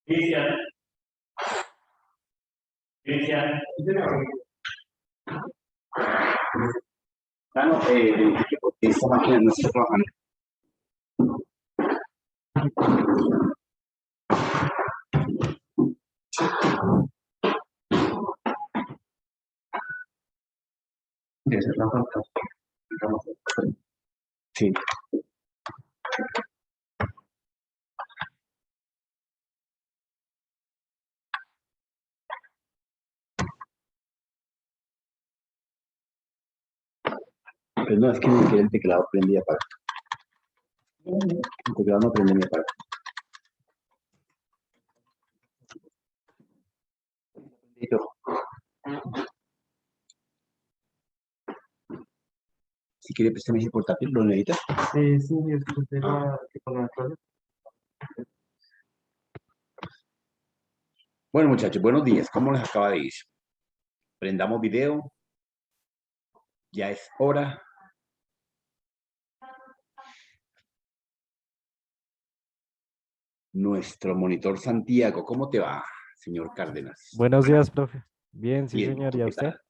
Cristian, Cristian. Claro, esta máquina no está trabajando. Esa es la falta. Sí. Pues no, es que ni siquiera el teclado prende y apaga. El teclado no prende ni apaga. Si quiere, préstame ese portátil, ¿lo necesita? Sí, sí, es que con la cosa. Bueno, muchachos, buenos días. ¿Cómo les acaba de ir? Prendamos video. Ya es hora. Nuestro monitor Santiago, ¿cómo te va, señor Cárdenas? Buenos días, profe. Bien, sí, Bien, señor. ¿Y a ¿qué usted? tal?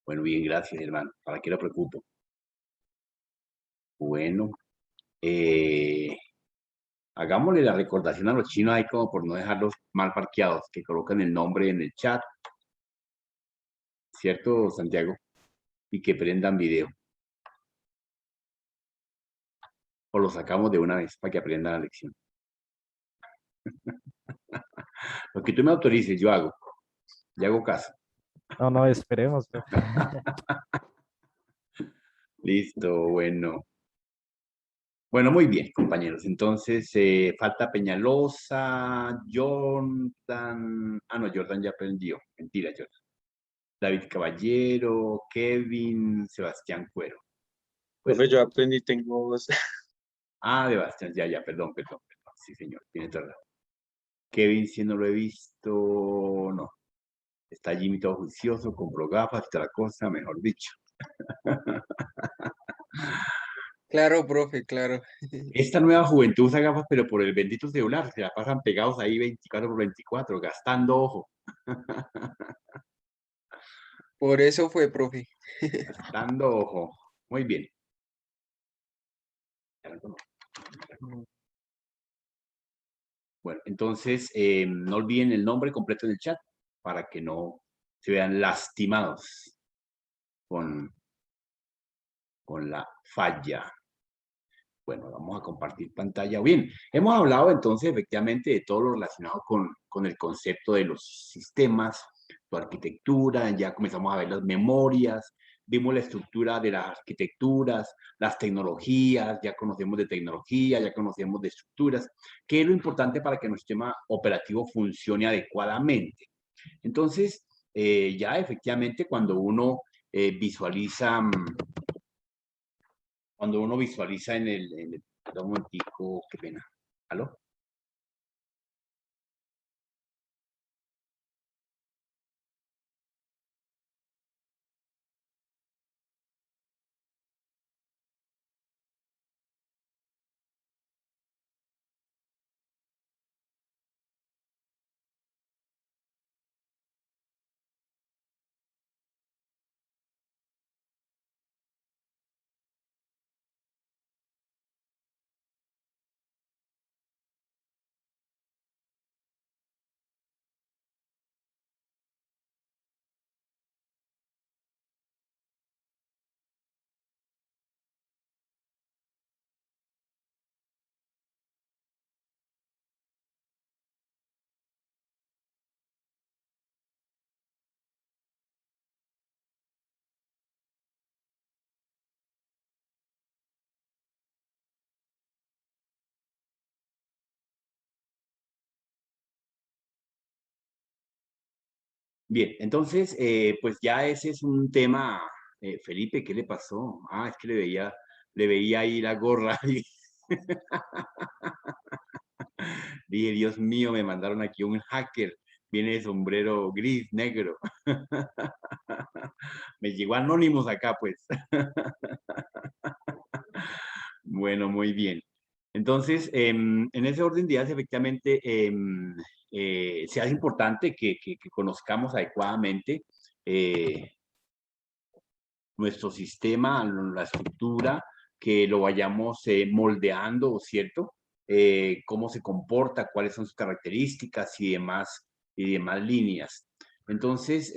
Bueno, bien, gracias, hermano. ¿Para qué lo preocupo? Bueno, Hagámosle la recordación a los chinos ahí como por no dejarlos mal parqueados, que colocan el nombre en el chat, ¿cierto, Santiago? Y que prendan video. O lo sacamos de una vez para que aprendan la lección. Lo que tú me autorices, yo hago. Ya hago caso. No, no, esperemos, profe. Listo, bueno. Bueno, muy bien, compañeros. Entonces, falta Peñalosa, Jordan. Ah, no, Jordan ya aprendió. Mentira, Jordan. David Caballero, Kevin, Sebastián Cuero. Pues, Profe, yo aprendí, tengo de Bastián, ya, perdón. Sí, señor, tiene toda la razón. Kevin, si no lo he visto, no. Está Jimmy todo juicioso, compró gafas, otra cosa, mejor dicho. Claro, profe, claro. Esta nueva juventud usa gafas, pero por el bendito celular, se la pasan pegados ahí 24/24, gastando ojo. Por eso fue, profe. Gastando ojo. Muy bien. Bueno, entonces no olviden el nombre completo del chat para que no se vean lastimados con la falla. Bueno, vamos a compartir pantalla. Bien, hemos hablado entonces efectivamente de todo lo relacionado con el concepto de los sistemas, su arquitectura, ya comenzamos a ver las memorias, vimos la estructura de las arquitecturas, las tecnologías, ya conocemos de tecnología, ya conocemos de estructuras, que es lo importante para que nuestro sistema operativo funcione adecuadamente. Entonces, ya efectivamente cuando uno visualiza en el perdón, un momentico, qué pena. ¿Aló? Bien, entonces, pues ya ese es un tema. Felipe, ¿qué le pasó? Es que le veía ahí la gorra. Dije, Dios mío, me mandaron aquí un hacker. Viene de sombrero gris, negro. Me llegó Anonymous acá, pues. Bueno, muy bien. Entonces, en ese orden de ideas, efectivamente, se hace importante que conozcamos adecuadamente nuestro sistema, la estructura, que lo vayamos moldeando, ¿cierto? Cómo se comporta, cuáles son sus características y demás líneas. Entonces,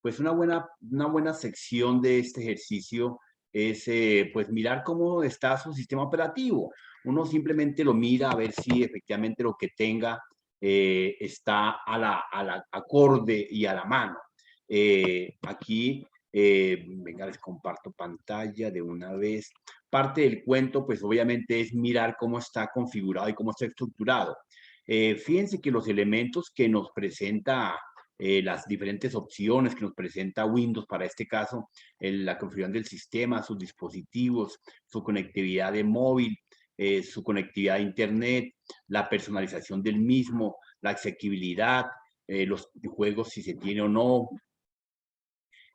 pues una buena sección de este ejercicio es pues mirar cómo está su sistema operativo. Uno simplemente lo mira a ver si efectivamente lo que tenga está a la acorde y a la mano. Aquí venga, les comparto pantalla de una vez. Parte del cuento, pues obviamente es mirar cómo está configurado y cómo está estructurado. Fíjense que los elementos que nos presenta, las diferentes opciones que nos presenta Windows para este caso, la configuración del sistema, sus dispositivos, su conectividad de móvil, su conectividad a Internet, la personalización del mismo, la accesibilidad, los juegos si se tiene o no,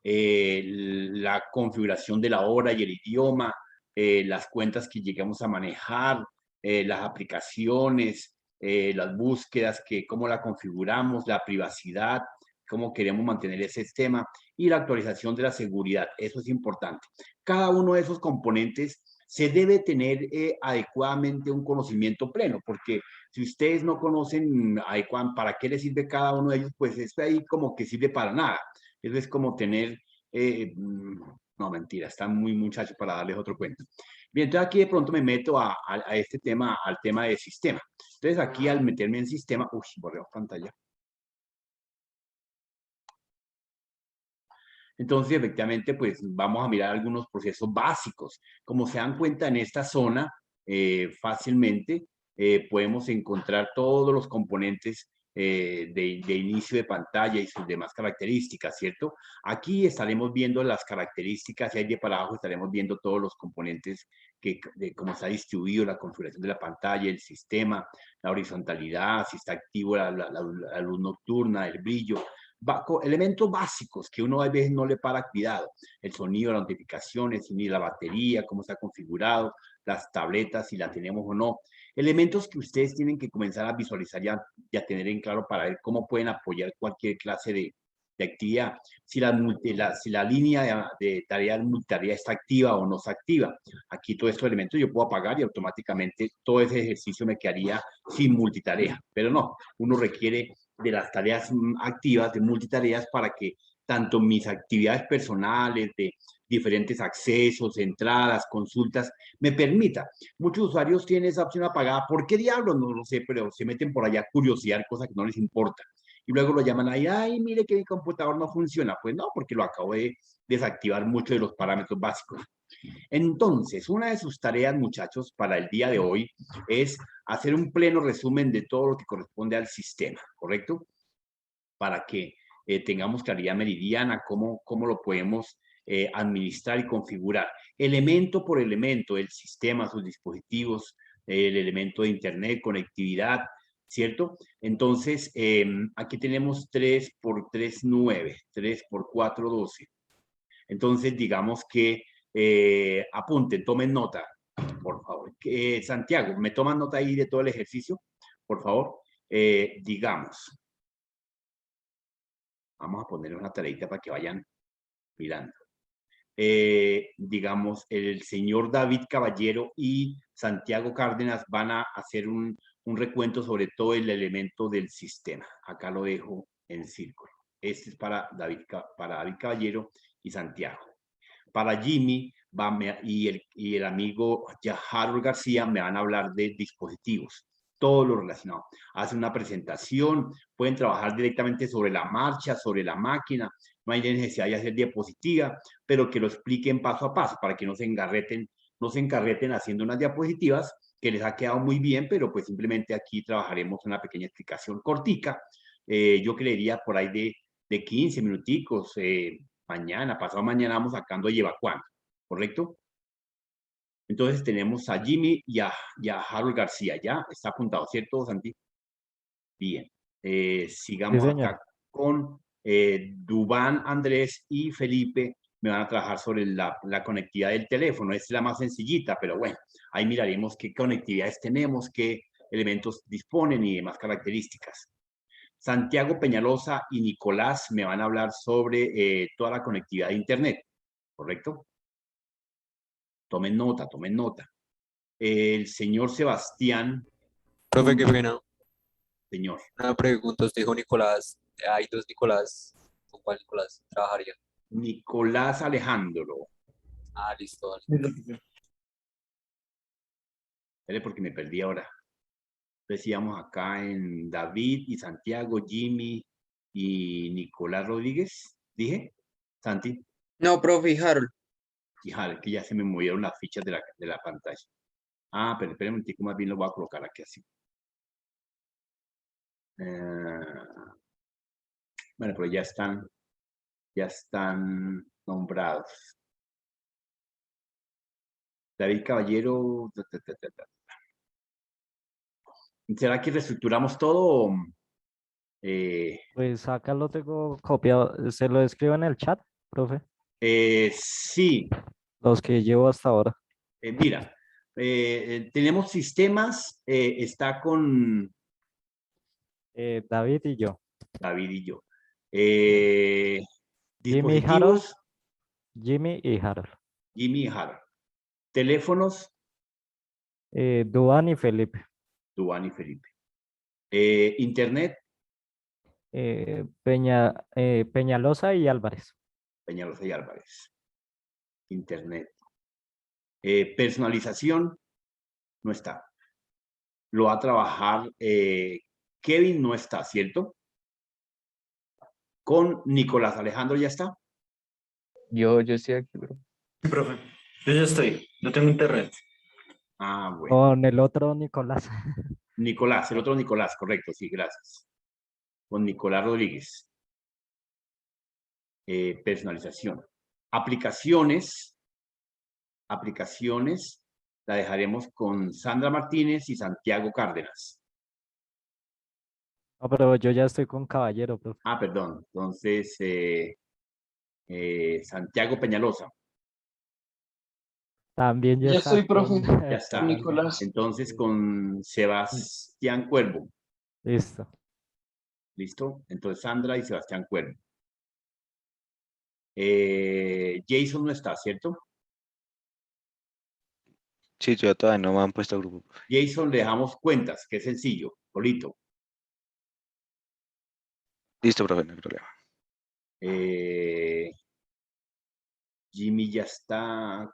la configuración de la hora y el idioma, las cuentas que llegamos a manejar, las aplicaciones, las búsquedas, cómo la configuramos, la privacidad, cómo queremos mantener ese sistema y la actualización de la seguridad. Eso es importante. Cada uno de esos componentes se debe tener adecuadamente un conocimiento pleno, porque si ustedes no conocen para qué les sirve cada uno de ellos, pues es ahí como que sirve para nada. Eso es como tener, no, mentira, está muy muchacho para darles otro cuento. Bien, entonces aquí de pronto me meto a este tema, al tema de sistema. Entonces aquí al meterme en sistema, uy, borreo pantalla. Entonces, efectivamente, pues vamos a mirar algunos procesos básicos. Como se dan cuenta en esta zona, fácilmente podemos encontrar todos los componentes de inicio de pantalla y sus demás características, ¿cierto? Aquí estaremos viendo las características y ahí de para abajo estaremos viendo todos los componentes de cómo está distribuido la configuración de la pantalla, el sistema, la horizontalidad, si está activo la luz nocturna, el brillo, elementos básicos que uno a veces no le para cuidado, el sonido, las notificaciones, ni la batería, cómo está configurado, las tabletas, si la tenemos o no, elementos que ustedes tienen que comenzar a visualizar y a tener en claro para ver cómo pueden apoyar cualquier clase de actividad, si la línea de tarea multitarea está activa o no está activa. Aquí todos estos elementos yo puedo apagar y automáticamente todo ese ejercicio me quedaría sin multitarea, pero no, uno requiere de las tareas activas, de multitareas, para que tanto mis actividades personales, de diferentes accesos, entradas, consultas, me permita. Muchos usuarios tienen esa opción apagada. ¿Por qué diablos? No lo sé, pero se meten por allá a curiosear cosas que no les importa. Y luego lo llaman ahí, ay, mire que mi computador no funciona. Pues no, porque lo acabo de desactivar muchos de los parámetros básicos. Entonces, una de sus tareas, muchachos, para el día de hoy es hacer un pleno resumen de todo lo que corresponde al sistema, ¿correcto? Para que tengamos claridad meridiana, cómo lo podemos administrar y configurar. Elemento por elemento, el sistema, sus dispositivos, el elemento de internet, conectividad, ¿cierto? Entonces, aquí tenemos 3 por 3, 9, 3 por 4, 12. Entonces, digamos que apunten, tomen nota, por favor. Santiago, ¿me toman nota ahí de todo el ejercicio? Por favor. Digamos, vamos a poner una tareita para que vayan mirando. Digamos, el señor David Caballero y Santiago Cárdenas van a hacer un recuento sobre todo el elemento del sistema. Acá lo dejo en círculo. Este es para David Caballero y Santiago. Para Jimmy y el amigo Harold García me van a hablar de dispositivos, todo lo relacionado. Hacen una presentación, pueden trabajar directamente sobre la marcha, sobre la máquina, no hay necesidad de hacer diapositiva, pero que lo expliquen paso a paso para que no se encarreten haciendo unas diapositivas que les ha quedado muy bien, pero pues simplemente aquí trabajaremos una pequeña explicación cortica. Yo creería por ahí de 15 minuticos, mañana, pasado mañana vamos sacando y evacuando, ¿correcto? Entonces tenemos a Jimmy y a Harold García, ¿ya? Está apuntado, ¿cierto, Santi? Bien. Sigamos acá con Dubán, Andrés y Felipe. Me van a trabajar sobre la conectividad del teléfono. Es la más sencillita, pero bueno, ahí miraremos qué conectividades tenemos, qué elementos disponen y demás características. Santiago Peñalosa y Nicolás me van a hablar sobre toda la conectividad de Internet, ¿correcto? Tomen nota, tomen nota. El señor Sebastián. Profe, qué pena. Señor. Una pregunta, usted dijo Nicolás. Hay dos Nicolás. ¿Con cuál Nicolás trabajaría? Nicolás Alejandro. Ah, listo. Vale. Espere porque me perdí ahora. Decíamos acá en David y Santiago, Jimmy y Nicolás Rodríguez. ¿Dije? Santi. No, profe, Harold. Híjole, que ya se me movieron las fichas de la pantalla. Ah, pero espérenme un tico, más bien lo voy a colocar aquí así. Bueno, pero ya están nombrados. David Caballero. ¿Será que reestructuramos todo? Pues acá lo tengo copiado. Se lo escribo en el chat, profe. Sí. Los que llevo hasta ahora. Mira, tenemos sistemas, está con David y yo. David y yo. Jimmy y Harold. Dispositivos, Jimmy y Harold. Jimmy y Harold. Teléfonos, Duván y Felipe. Duván y Felipe. Internet, Peñalosa y Álvarez. Peñalosa y Álvarez. Internet. Personalización, no está. Lo va a trabajar Kevin, no está, ¿cierto? Con Nicolás. Alejandro, ¿ya está? Yo estoy aquí, bro. Sí, profe. Yo ya estoy. No tengo internet. Ah, bueno. Con el otro Nicolás. Nicolás, el otro Nicolás, correcto, sí, gracias. Con Nicolás Rodríguez. Personalización. Aplicaciones, la dejaremos con Sandra Martínez y Santiago Cárdenas. No, pero yo ya estoy con Caballero, profe. Ah, perdón. Entonces, Santiago Peñalosa. También ya Ya está estoy, profe. Ya está. con Nicolás. Entonces, con Sebastián Cuervo. Listo. ¿Listo? Entonces, Sandra y Sebastián Cuervo. Jason no está, ¿cierto? Sí, yo todavía no me han puesto grupo. Jason le dejamos cuentas, que es sencillo, solito. Listo, profe, no hay problema. Jimmy ya está.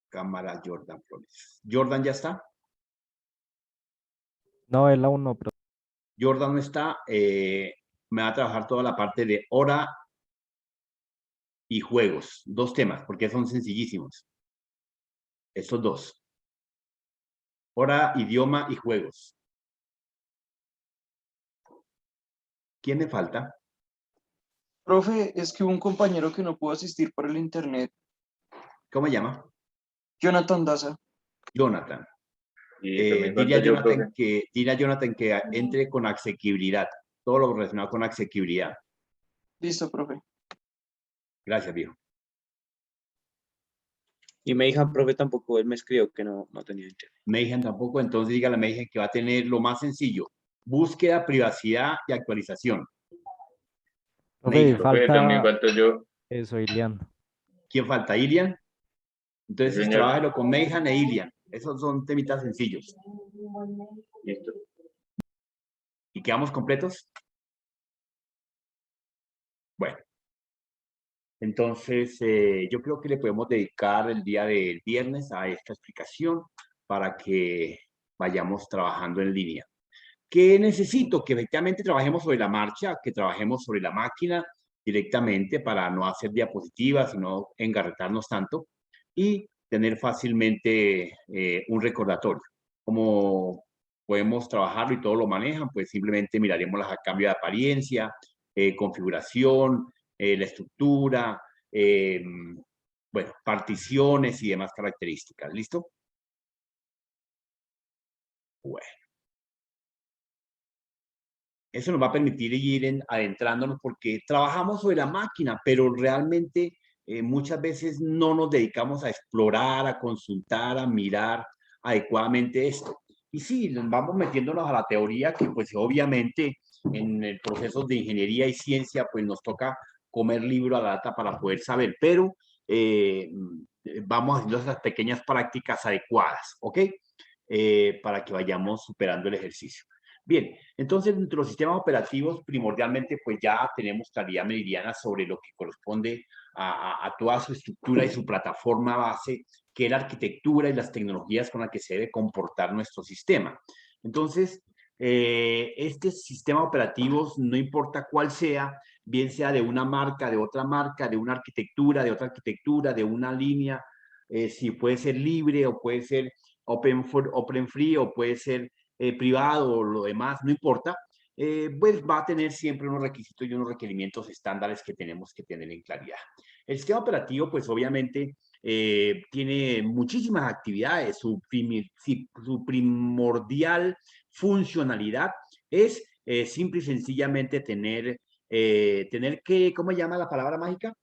Cámara Jordan Flores. ¿Jordan ya está? No, es la uno, profe. Jordan no está. Me va a trabajar toda la parte de hora y juegos. Dos temas, porque son sencillísimos. Estos dos. Hora, idioma y juegos. ¿Quién me falta? Profe, es que hubo un compañero que no pudo asistir por el internet. ¿Cómo se llama? Jonathan Daza. Jonathan. Y también Dile a falta yo, Jonathan profe. dile a Jonathan que entre con asequibilidad. Todo lo relacionado con asequibilidad. Listo, profe. Gracias, viejo. Y Mayhan, profe, tampoco, él me escribió que no tenía internet. Mayhem tampoco, entonces dígale a Mayhem que va a tener lo más sencillo. Búsqueda, privacidad y actualización. Profe, y Mayhem. Profe, también falta falta yo. eso, Ilian. ¿Quién falta? ¿Ilian? Entonces, Señor. trabájalo con Mayhem e Ilian. Esos son temitas sencillos. Listo. ¿Y quedamos completos? Bueno. Entonces, yo creo que le podemos dedicar el día del viernes a esta explicación para que vayamos trabajando en línea. ¿Qué necesito? Que efectivamente trabajemos sobre la marcha, que trabajemos sobre la máquina directamente para no hacer diapositivas y no engarretarnos tanto y tener fácilmente un recordatorio. Como podemos trabajarlo y todo lo manejan, pues simplemente miraremos las cambios de apariencia, configuración, la estructura, bueno, particiones y demás características. ¿Listo? Bueno. Eso nos va a permitir ir adentrándonos porque trabajamos sobre la máquina, pero realmente muchas veces no nos dedicamos a explorar, a consultar, a mirar adecuadamente esto. Y sí, vamos metiéndonos a la teoría que pues obviamente en el proceso de ingeniería y ciencia pues nos toca comer libro a la data para poder saber, pero vamos haciendo esas pequeñas prácticas adecuadas, ¿ok? Para que vayamos superando el ejercicio. Bien, entonces dentro de los sistemas operativos primordialmente pues ya tenemos claridad meridiana sobre lo que corresponde a toda su estructura y su plataforma base, que es la arquitectura y las tecnologías con las que se debe comportar nuestro sistema. Entonces, este sistema operativo, no importa cuál sea, bien sea de una marca, de otra marca, de una arquitectura, de otra arquitectura, de una línea, si puede ser libre o puede ser open free o puede ser privado o lo demás, no importa, pues va a tener siempre unos requisitos y unos requerimientos estándares que tenemos que tener en claridad. El sistema operativo, pues obviamente, tiene muchísimas actividades. Su primordial funcionalidad es simple y sencillamente tener que, ¿cómo se llama la palabra mágica?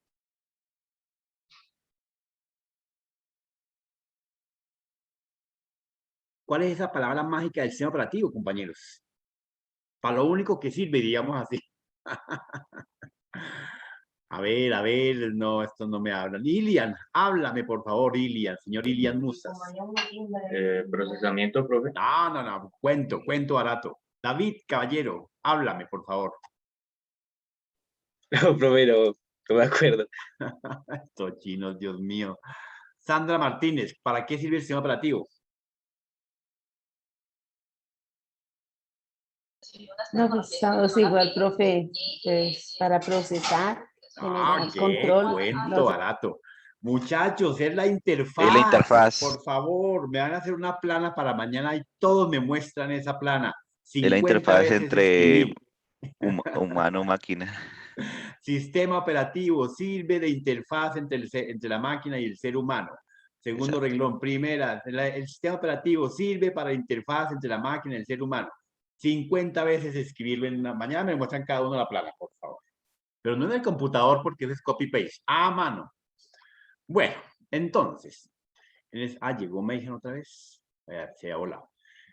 ¿Cuál es esa palabra mágica del sistema operativo, compañeros? Para lo único que sirve, digamos así. A ver, no, esto no me habla. Ilian, háblame, por favor, Ilian, señor Ilian Musas. Procesamiento, profe. No, cuento barato. David, caballero, háblame, por favor. No, profe, no me acuerdo. Estos chinos, Dios mío. Sandra Martínez, ¿para qué sirve el sistema operativo? No, pues estamos igual, profe, pues, para procesar, generar Qué control. cuento barato. Muchachos, es la interfaz. Es la interfaz. Por favor, me van a hacer una plana para mañana y todos me muestran esa plana. Es la 50 interfaz veces entre escribí. humano-máquina. Sistema operativo sirve de interfaz entre la máquina y el ser humano. Segundo Exacto. renglón, primera, el sistema operativo sirve para interfaz entre la máquina y el ser humano. 50 veces escribirlo en una mañana, me muestran cada uno la plana, por favor. Pero no en el computador porque eso es copy-paste, a mano. Bueno, entonces, llegó Mayhem otra vez. Se ha volado.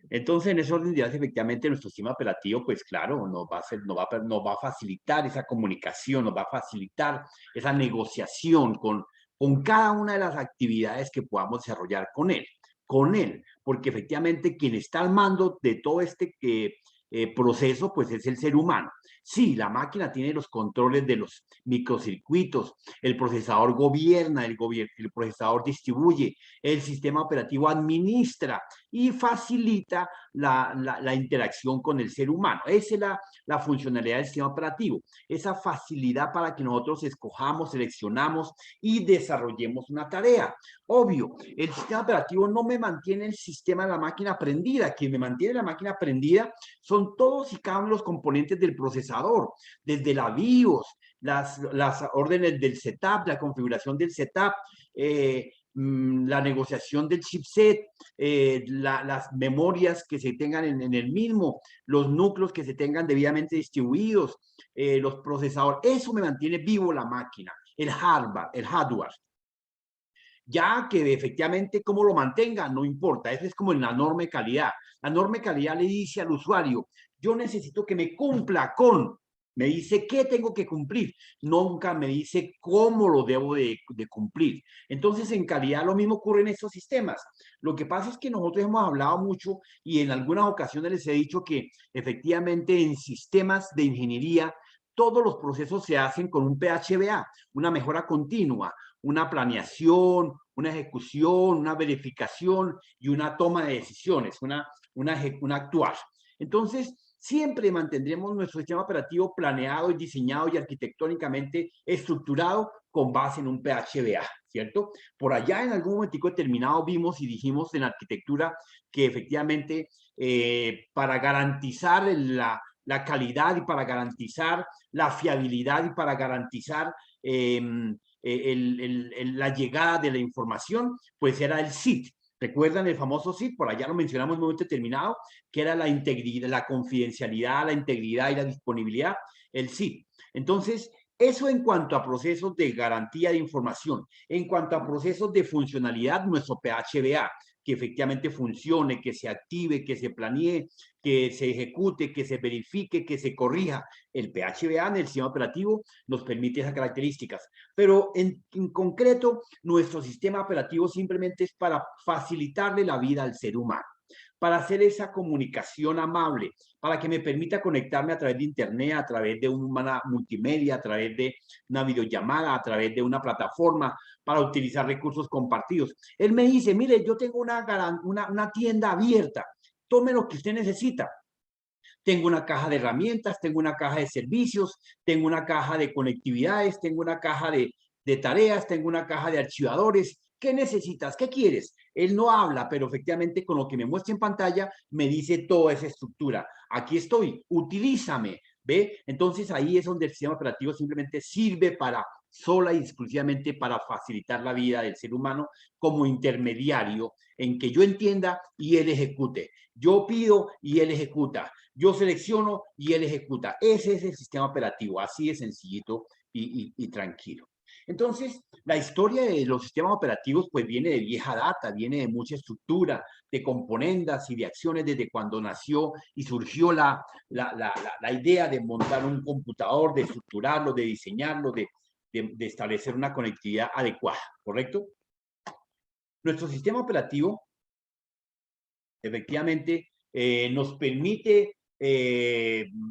Entonces, en ese orden de ideas, efectivamente, nuestro sistema operativo, pues claro, nos va a facilitar esa comunicación, nos va a facilitar esa negociación con cada una de las actividades que podamos desarrollar con él, porque efectivamente quien está al mando de todo este proceso, pues es el ser humano. Sí, la máquina tiene los controles de los microcircuitos, el procesador gobierna, el procesador distribuye, el sistema operativo administra y facilita la interacción con el ser humano. Esa es la funcionalidad del sistema operativo, esa facilidad para que nosotros escojamos, seleccionamos y desarrollemos una tarea. Obvio, el sistema operativo no me mantiene el sistema de la máquina prendida. Quien me mantiene la máquina prendida son todos y cada uno de los componentes del procesador, desde la BIOS, las órdenes del setup, la configuración del setup, la negociación del chipset, las memorias que se tengan en el mismo, los núcleos que se tengan debidamente distribuidos, los procesadores. Eso me mantiene vivo la máquina, el hardware. Ya que efectivamente cómo lo mantenga, no importa, eso es como en la norma de calidad. La norma de calidad le dice al usuario, yo necesito que me cumpla con, me dice qué tengo que cumplir, nunca me dice cómo lo debo de cumplir. Entonces, en calidad lo mismo ocurre en estos sistemas. Lo que pasa es que nosotros hemos hablado mucho y en algunas ocasiones les he dicho que efectivamente en sistemas de ingeniería todos los procesos se hacen con un PHBA, una mejora continua, una planeación, una ejecución, una verificación y una toma de decisiones, una actuar. Entonces, siempre mantendremos nuestro sistema operativo planeado y diseñado y arquitectónicamente estructurado con base en un PHBA, ¿cierto? Por allá en algún momentico determinado vimos y dijimos en arquitectura que efectivamente para garantizar la calidad y para garantizar la fiabilidad y para garantizar la llegada de la información, pues era el SID. ¿Recuerdan el famoso SID? Por allá lo mencionamos en un momento determinado, que era la integridad, la confidencialidad, la integridad y la disponibilidad, el SID. Entonces, eso en cuanto a procesos de garantía de información. En cuanto a procesos de funcionalidad, nuestro PHBA, que efectivamente funcione, que se active, que se planee, que se ejecute, que se verifique, que se corrija. El PHBA en el sistema operativo nos permite esas características. Pero en concreto, nuestro sistema operativo simplemente es para facilitarle la vida al ser humano, para hacer esa comunicación amable, para que me permita conectarme a través de internet, a través de una multimedia, a través de una videollamada, a través de una plataforma, para utilizar recursos compartidos. Él me dice, mire, yo tengo una tienda abierta, tome lo que usted necesita. Tengo una caja de herramientas, tengo una caja de servicios, tengo una caja de conectividades, tengo una caja de tareas, tengo una caja de archivadores. ¿Qué necesitas? ¿Qué quieres? Él no habla, pero efectivamente con lo que me muestra en pantalla me dice toda esa estructura. Aquí estoy, utilízame, ¿ve? Entonces ahí es donde el sistema operativo simplemente sirve para sola y exclusivamente para facilitar la vida del ser humano como intermediario en que yo entienda y él ejecute. Yo pido y él ejecuta. Yo selecciono y él ejecuta. Ese es el sistema operativo, así de sencillito y tranquilo. Entonces, la historia de los sistemas operativos pues viene de vieja data, viene de mucha estructura, de componendas y de acciones desde cuando nació y surgió la idea de montar un computador, de estructurarlo, de diseñarlo, de de establecer una conectividad adecuada, ¿correcto? Nuestro sistema operativo efectivamente nos permite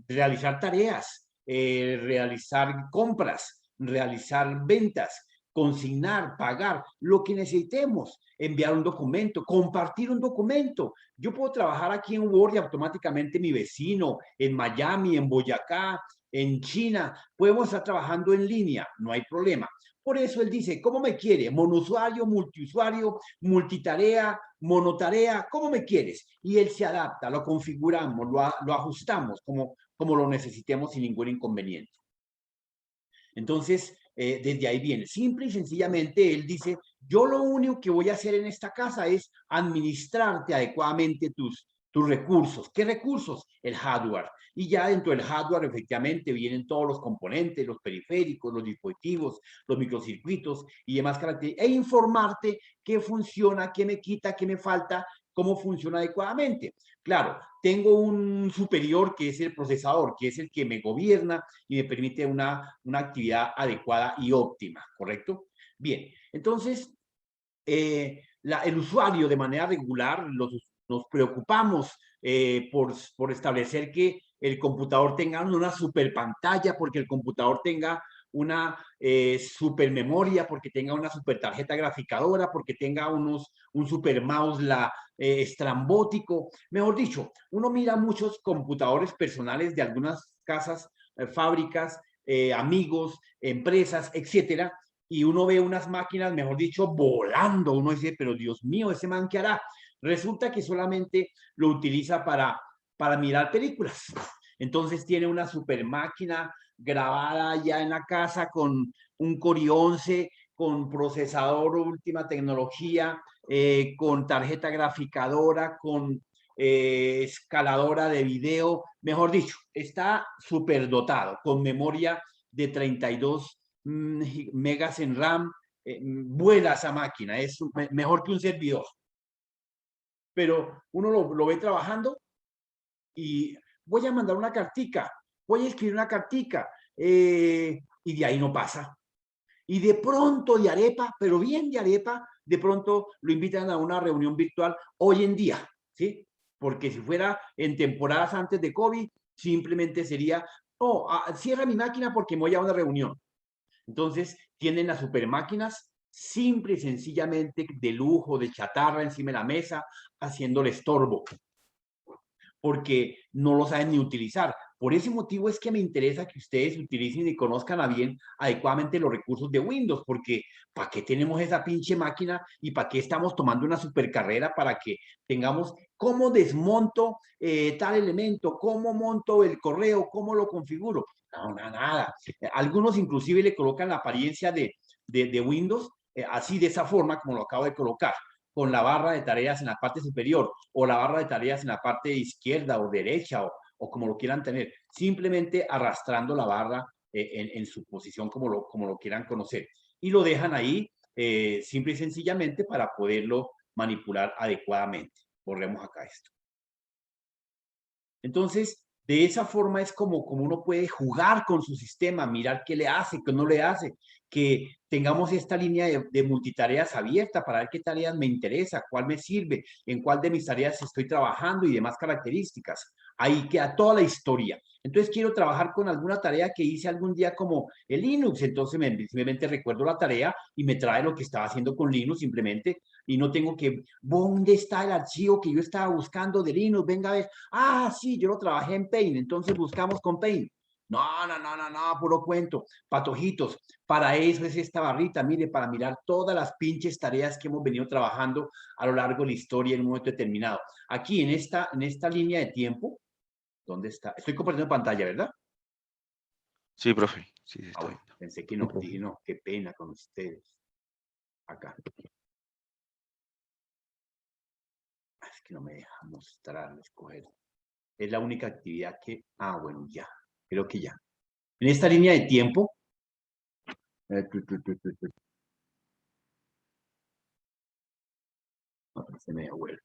realizar tareas, realizar compras, realizar ventas, consignar, pagar, lo que necesitemos, enviar un documento, compartir un documento. Yo puedo trabajar aquí en Word y automáticamente mi vecino en Miami, en Boyacá, en China, podemos estar trabajando en línea, no hay problema. Por eso él dice, ¿cómo me quiere? Monousuario, multiusuario, multitarea, monotarea, ¿cómo me quieres? Y él se adapta, lo configuramos, lo ajustamos como lo necesitemos sin ningún inconveniente. Entonces, desde ahí viene. Simple y sencillamente, él dice, yo lo único que voy a hacer en esta casa es administrarte adecuadamente tus recursos. ¿Qué recursos? El hardware. Y ya dentro del hardware, efectivamente, vienen todos los componentes, los periféricos, los dispositivos, los microcircuitos y demás características, e informarte qué funciona, qué me quita, qué me falta, cómo funciona adecuadamente. Claro, tengo un superior que es el procesador, que es el que me gobierna y me permite una actividad adecuada y óptima, ¿correcto? Bien, entonces, el usuario de manera regular nos preocupamos por establecer que el computador tenga una super pantalla, porque el computador tenga una super memoria, porque tenga una super tarjeta graficadora, porque tenga un super mouse estrambótico. Mejor dicho, uno mira muchos computadores personales de algunas casas, fábricas, amigos, empresas, etcétera, y uno ve unas máquinas, mejor dicho, volando. Uno dice, pero Dios mío, ¿ese man qué hará? Resulta que solamente lo utiliza para mirar películas. Entonces tiene una super máquina grabada ya en la casa con un Core i11, con procesador última tecnología, con tarjeta graficadora, con escaladora de video. Mejor dicho, está súper dotado, con memoria de 32 megas en RAM. Vuela esa máquina, es mejor que un servidor. Pero uno lo ve trabajando y voy a mandar una cartica, voy a escribir una cartica, y de ahí no pasa. Y de pronto de arepa, pero bien de arepa, de pronto lo invitan a una reunión virtual hoy en día, ¿sí? Porque si fuera en temporadas antes de COVID, simplemente sería, oh, cierra mi máquina porque me voy a una reunión. Entonces, tienen las super máquinas simple y sencillamente de lujo, de chatarra encima de la mesa, haciéndole estorbo, porque no lo saben ni utilizar. Por ese motivo es que me interesa que ustedes utilicen y conozcan a bien adecuadamente los recursos de Windows, porque ¿para qué tenemos esa pinche máquina y para qué estamos tomando una super carrera para que tengamos cómo desmonto tal elemento, cómo monto el correo, cómo lo configuro? No, nada. Algunos inclusive le colocan la apariencia de Windows así de esa forma como lo acabo de colocar, con la barra de tareas en la parte superior o la barra de tareas en la parte izquierda o derecha o como lo quieran tener, simplemente arrastrando la barra en su posición como lo quieran conocer. Y lo dejan ahí simple y sencillamente para poderlo manipular adecuadamente. Borremos acá esto. Entonces, de esa forma es como uno puede jugar con su sistema, mirar qué le hace, qué no le hace, que tengamos esta línea de multitareas abierta para ver qué tareas me interesa, cuál me sirve, en cuál de mis tareas estoy trabajando y demás características. Ahí queda toda la historia. Entonces quiero trabajar con alguna tarea que hice algún día como el Linux, entonces simplemente recuerdo la tarea y me trae lo que estaba haciendo con Linux simplemente, y no tengo que, ¿dónde está el archivo que yo estaba buscando de Linux? Venga a ver, sí, yo lo trabajé en Paint, entonces buscamos con Paint. No, puro cuento. Patojitos, para eso es esta barrita, mire, para mirar todas las pinches tareas que hemos venido trabajando a lo largo de la historia en un momento determinado. Aquí en esta línea de tiempo, ¿dónde está? Estoy compartiendo pantalla, ¿verdad? Sí, profe. Sí, estoy. Bueno, pensé que no, dije no, qué pena con ustedes. Acá. Es que no me deja mostrar, escoger. Es la única actividad que, bueno, ya, creo que ya. En esta línea de tiempo, se me devuelve.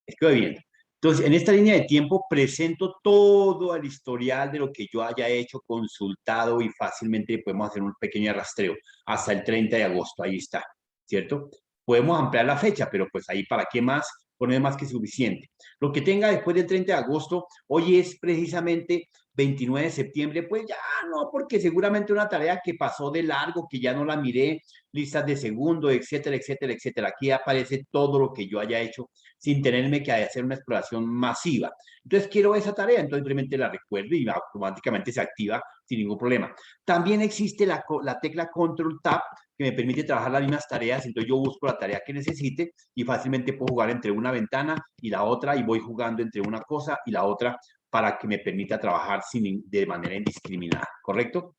Estoy viendo. Entonces, en esta línea de tiempo presento todo el historial de lo que yo haya hecho, consultado y fácilmente podemos hacer un pequeño rastreo hasta el 30 de agosto. Ahí está, ¿cierto? Podemos ampliar la fecha, pero pues ahí para qué más, poner más que suficiente. Lo que tenga después del 30 de agosto, hoy es precisamente 29 de septiembre, pues ya no, porque seguramente una tarea que pasó de largo, que ya no la miré, listas de segundo, etcétera, etcétera, etcétera. Aquí aparece todo lo que yo haya hecho sin tenerme que hacer una exploración masiva. Entonces quiero esa tarea, entonces simplemente la recuerdo y automáticamente se activa sin ningún problema. También existe la tecla Control Tab que me permite trabajar las mismas tareas, entonces yo busco la tarea que necesite y fácilmente puedo jugar entre una ventana y la otra y voy jugando entre una cosa y la otra para que me permita trabajar de manera indiscriminada, ¿correcto?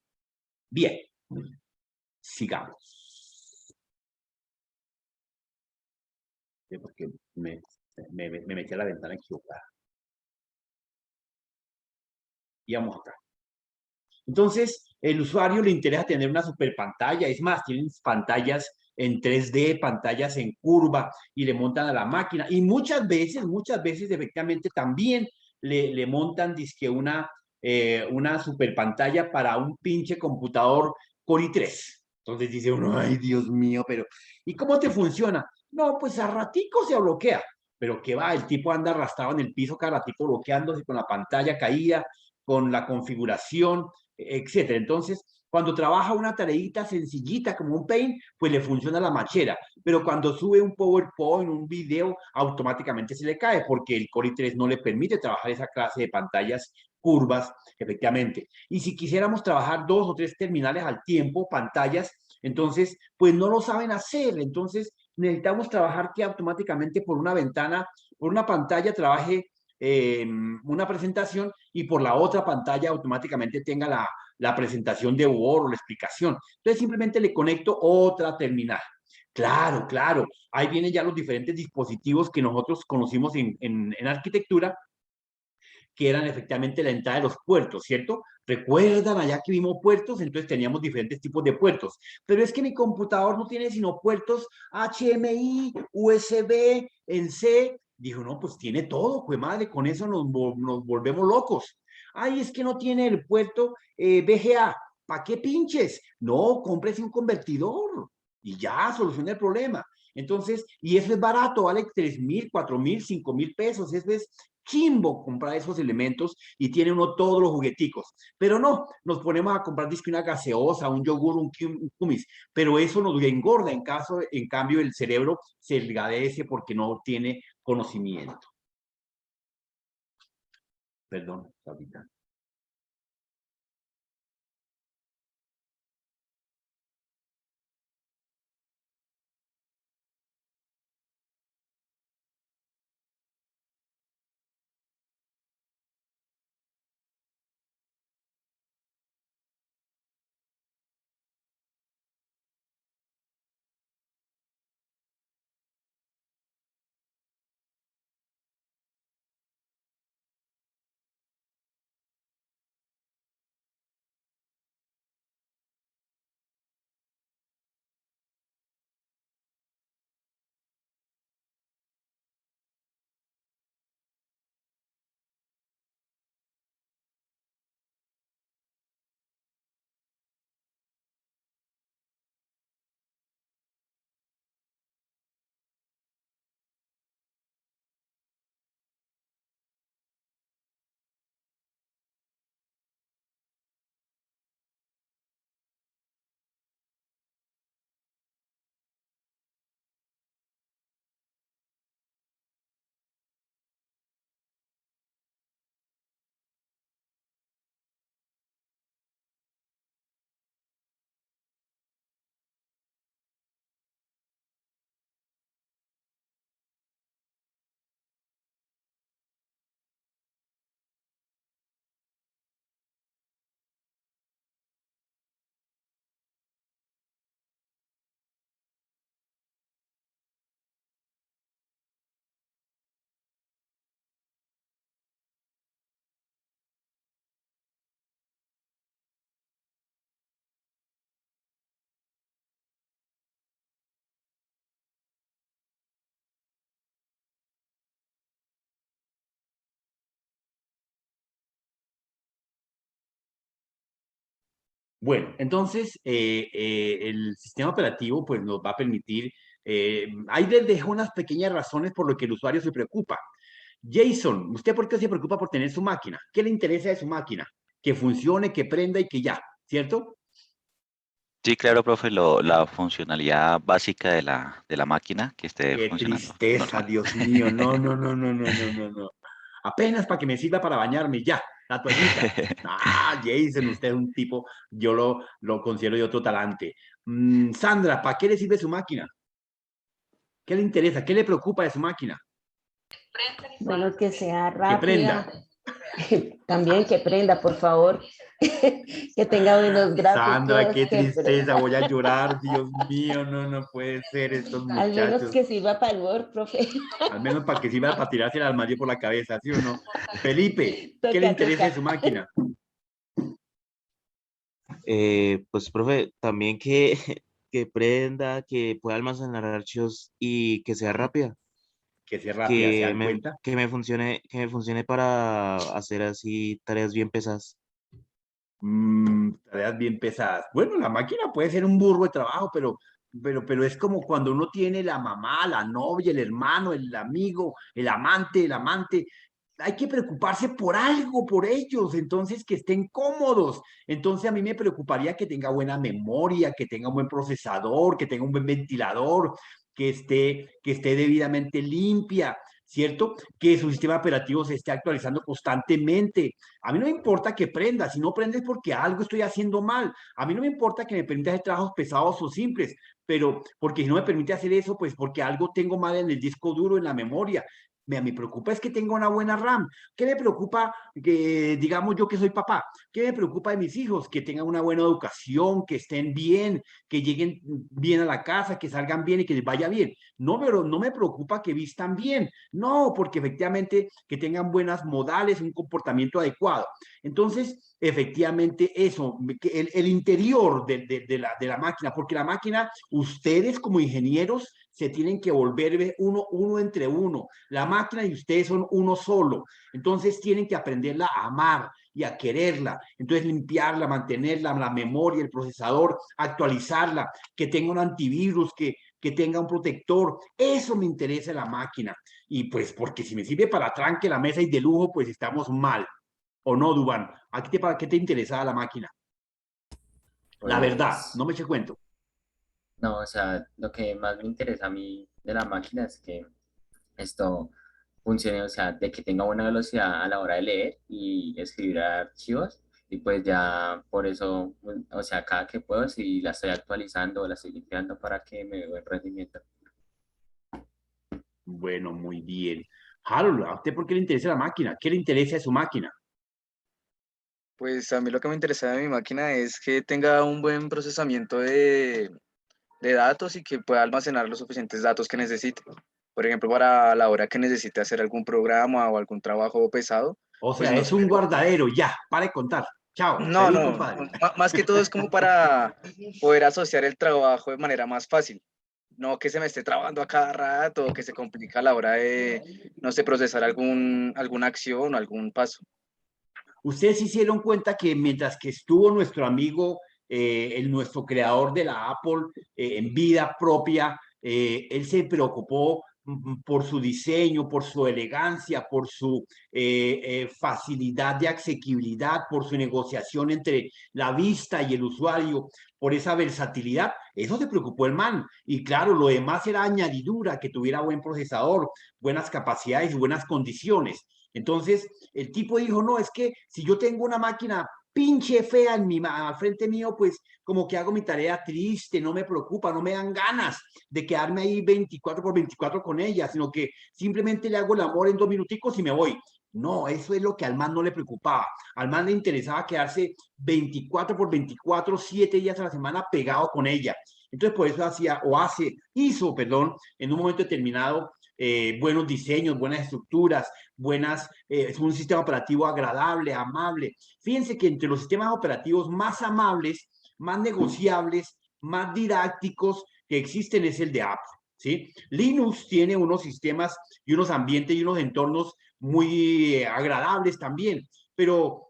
Bien, sigamos. Porque me metí a la ventana equivocada. Y vamos acá. Entonces, el usuario le interesa tener una super pantalla. Es más, tienen pantallas en 3D, pantallas en curva y le montan a la máquina. Y muchas veces, efectivamente también le montan dizque una super pantalla para un pinche computador Core i3. Entonces dice uno, ay, Dios mío, pero ¿y cómo te funciona? No, pues a ratico se bloquea. Pero qué va, el tipo anda arrastrado en el piso cada ratico bloqueándose con la pantalla caída, con la configuración, etcétera. Entonces, cuando trabaja una tareita sencillita como un Paint, pues le funciona la machera. Pero cuando sube un PowerPoint, un video, automáticamente se le cae porque el Core i3 no le permite trabajar esa clase de pantallas curvas, efectivamente. Y si quisiéramos trabajar 2 o 3 terminales al tiempo, pantallas, entonces, pues no lo saben hacer. Entonces, necesitamos trabajar que automáticamente por una ventana, por una pantalla trabaje una presentación y por la otra pantalla automáticamente tenga la presentación de Word o la explicación. Entonces simplemente le conecto otra terminal. Claro, claro. Ahí vienen ya los diferentes dispositivos que nosotros conocimos en arquitectura, que eran efectivamente la entrada de los puertos, ¿cierto? ¿Recuerdan allá que vimos puertos? Entonces teníamos diferentes tipos de puertos. Pero es que mi computador no tiene sino puertos HMI, USB, en C. Dijo, no, pues tiene todo, pues madre, con eso nos volvemos locos. Ay, es que no tiene el puerto VGA. ¿Para qué pinches? No, cómprese un convertidor y ya, soluciona el problema. Entonces, y eso es barato, vale 3,000, 4,000, 5,000 pesos. Eso es chimbo comprar esos elementos y tiene uno todos los jugueticos. Pero no, nos ponemos a comprar disque una gaseosa, un yogur, un kumis, pero eso nos engorda. En cambio, el cerebro se engadece porque no tiene conocimiento. Perdón, ahorita. Bueno, entonces el sistema operativo pues nos va a permitir, ahí les dejo unas pequeñas razones por lo que el usuario se preocupa. Jason, ¿usted por qué se preocupa por tener su máquina? ¿Qué le interesa de su máquina? Que funcione, que prenda y que ya, ¿cierto? Sí, claro, profe, la funcionalidad básica de la máquina que esté Qué funcionando tristeza, normal. Dios mío, no, no, no, no, no, no, no, no. Apenas para que me sirva para bañarme, ya, la toallita. Ah, Jason, usted es un tipo, yo lo considero de otro talante. Sandra, ¿para qué le sirve su máquina? ¿Qué le interesa? ¿Qué le preocupa de su máquina? Bueno, que sea Que prenda. rápida. También que prenda, por favor. Que tenga buenos Sandra, gráficos, qué que tristeza, voy a llorar, Dios mío, no, no puede ser estos al menos muchachos. que sirva para el Word, profe. Al menos para que sirva para tirarse el armario por la cabeza, ¿sí o no? Felipe, ¿qué le Toca, interesa de toca. su máquina? Pues, profe, también que, que prenda, que pueda almacenar archivos y que sea rápida, Que sea rápida, ¿se dan cuenta? que me funcione para hacer así tareas bien pesadas. Tareas bien pesadas. Bueno, la máquina puede ser un burro de trabajo, pero es como cuando uno tiene la mamá, la novia, el hermano, el amigo, el amante. Hay que preocuparse por algo, por ellos, entonces que estén cómodos. Entonces a mí me preocuparía que tenga buena memoria, que tenga un buen procesador, que tenga un buen ventilador, que esté debidamente limpia, ¿cierto? Que su sistema operativo se esté actualizando constantemente. A mí no me importa que prenda, si no prende es porque algo estoy haciendo mal. A mí no me importa que me permita hacer trabajos pesados o simples, pero porque si no me permite hacer eso, pues porque algo tengo mal en el disco duro, en la memoria. Me preocupa es que tenga una buena RAM. ¿Qué me preocupa? Que, digamos yo que soy papá. ¿Qué me preocupa de mis hijos? Que tengan una buena educación, que estén bien, que lleguen bien a la casa, que salgan bien y que les vaya bien. No, pero no me preocupa que vistan bien. No, porque efectivamente que tengan buenas modales, un comportamiento adecuado. Entonces, efectivamente, eso, el interior de la máquina, porque la máquina, ustedes como ingenieros, se tienen que volver uno entre uno. La máquina y ustedes son uno solo. Entonces tienen que aprenderla a amar y a quererla. Entonces limpiarla, mantenerla, la memoria, el procesador, actualizarla, que tenga un antivirus, que tenga un protector. Eso me interesa en la máquina. Y pues porque si me sirve para tranque la mesa y de lujo, pues estamos mal. ¿O no, Dubán? ¿Para qué te interesa la máquina? La verdad, Pues, no me eche cuento. no, o sea, lo que más me interesa a mí de la máquina es que esto funcione, o sea, de que tenga buena velocidad a la hora de leer y escribir archivos. Y pues ya por eso, o sea, cada que puedo, si la estoy actualizando o la estoy limpiando para que me dé buen rendimiento. Bueno, muy bien. Harold, ¿a usted por qué le interesa la máquina? ¿Qué le interesa de su máquina? Pues a mí lo que me interesa de mi máquina es que tenga un buen procesamiento de datos y que pueda almacenar los suficientes datos que necesite. Por ejemplo, para la hora que necesite hacer algún programa o algún trabajo pesado, O pues sea, no es sé. un guardadero, ya, para de contar. Chao, No, feliz no, compadre. más que todo es como para poder asociar el trabajo de manera más fácil. No que se me esté trabando a cada rato o que se complica a la hora de, no sé, procesar alguna acción o algún paso. Ustedes se hicieron cuenta que mientras que estuvo nuestro amigo, nuestro creador de la Apple, en vida propia, él se preocupó por su diseño, por su elegancia, por su facilidad de asequibilidad, por su negociación entre la vista y el usuario, por esa versatilidad. Eso se preocupó el man. Y claro, lo demás era añadidura, que tuviera buen procesador, buenas capacidades y buenas condiciones. Entonces, el tipo dijo, no, es que si yo tengo una máquina pinche fea al frente mío, pues como que hago mi tarea triste, no me preocupa, no me dan ganas de quedarme ahí 24x24 con ella, sino que simplemente le hago el amor en 2 minuticos y me voy. No, eso es lo que al man no le preocupaba. Al man le interesaba quedarse 24x24, 7 días a la semana pegado con ella. Entonces, por eso hizo, en un momento determinado, buenos diseños, buenas estructuras, es un sistema operativo agradable, amable. Fíjense que entre los sistemas operativos más amables, más negociables, más didácticos que existen es el de Apple, ¿sí? Linux tiene unos sistemas y unos ambientes y unos entornos muy agradables también, pero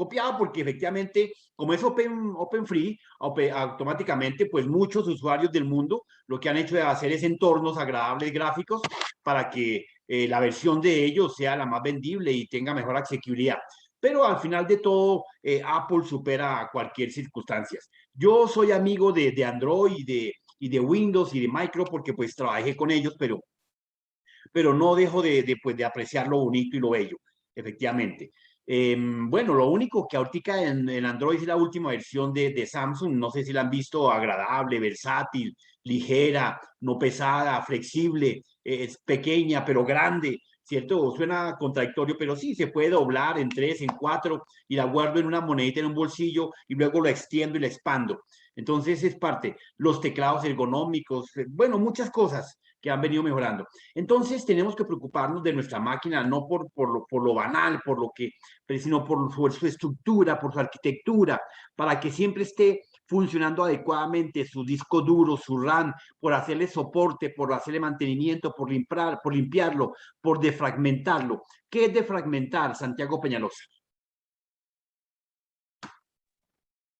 copiado porque efectivamente, como es open free, automáticamente, pues muchos usuarios del mundo lo que han hecho de hacer es entornos agradables gráficos para que la versión de ellos sea la más vendible y tenga mejor asequibilidad. Pero al final de todo, Apple supera cualquier circunstancia. Yo soy amigo de Android y de Windows y de Micro porque pues trabajé con ellos, pero no dejo pues, de apreciar lo bonito y lo bello, efectivamente. Bueno, lo único que ahorita en Android es la última versión de Samsung, no sé si la han visto, agradable, versátil, ligera, no pesada, flexible, es pequeña pero grande, ¿cierto? Suena contradictorio, pero sí, se puede doblar en 3, en 4 y la guardo en una monedita en un bolsillo y luego la extiendo y la expando. Entonces es parte, los teclados ergonómicos, bueno, muchas cosas que han venido mejorando. Entonces tenemos que preocuparnos de nuestra máquina, no por lo banal, sino por su estructura, por su arquitectura, para que siempre esté funcionando adecuadamente su disco duro, su RAM, por hacerle soporte, por hacerle mantenimiento, por limpiarlo, por defragmentarlo. ¿Qué es defragmentar, Santiago Peñalosa?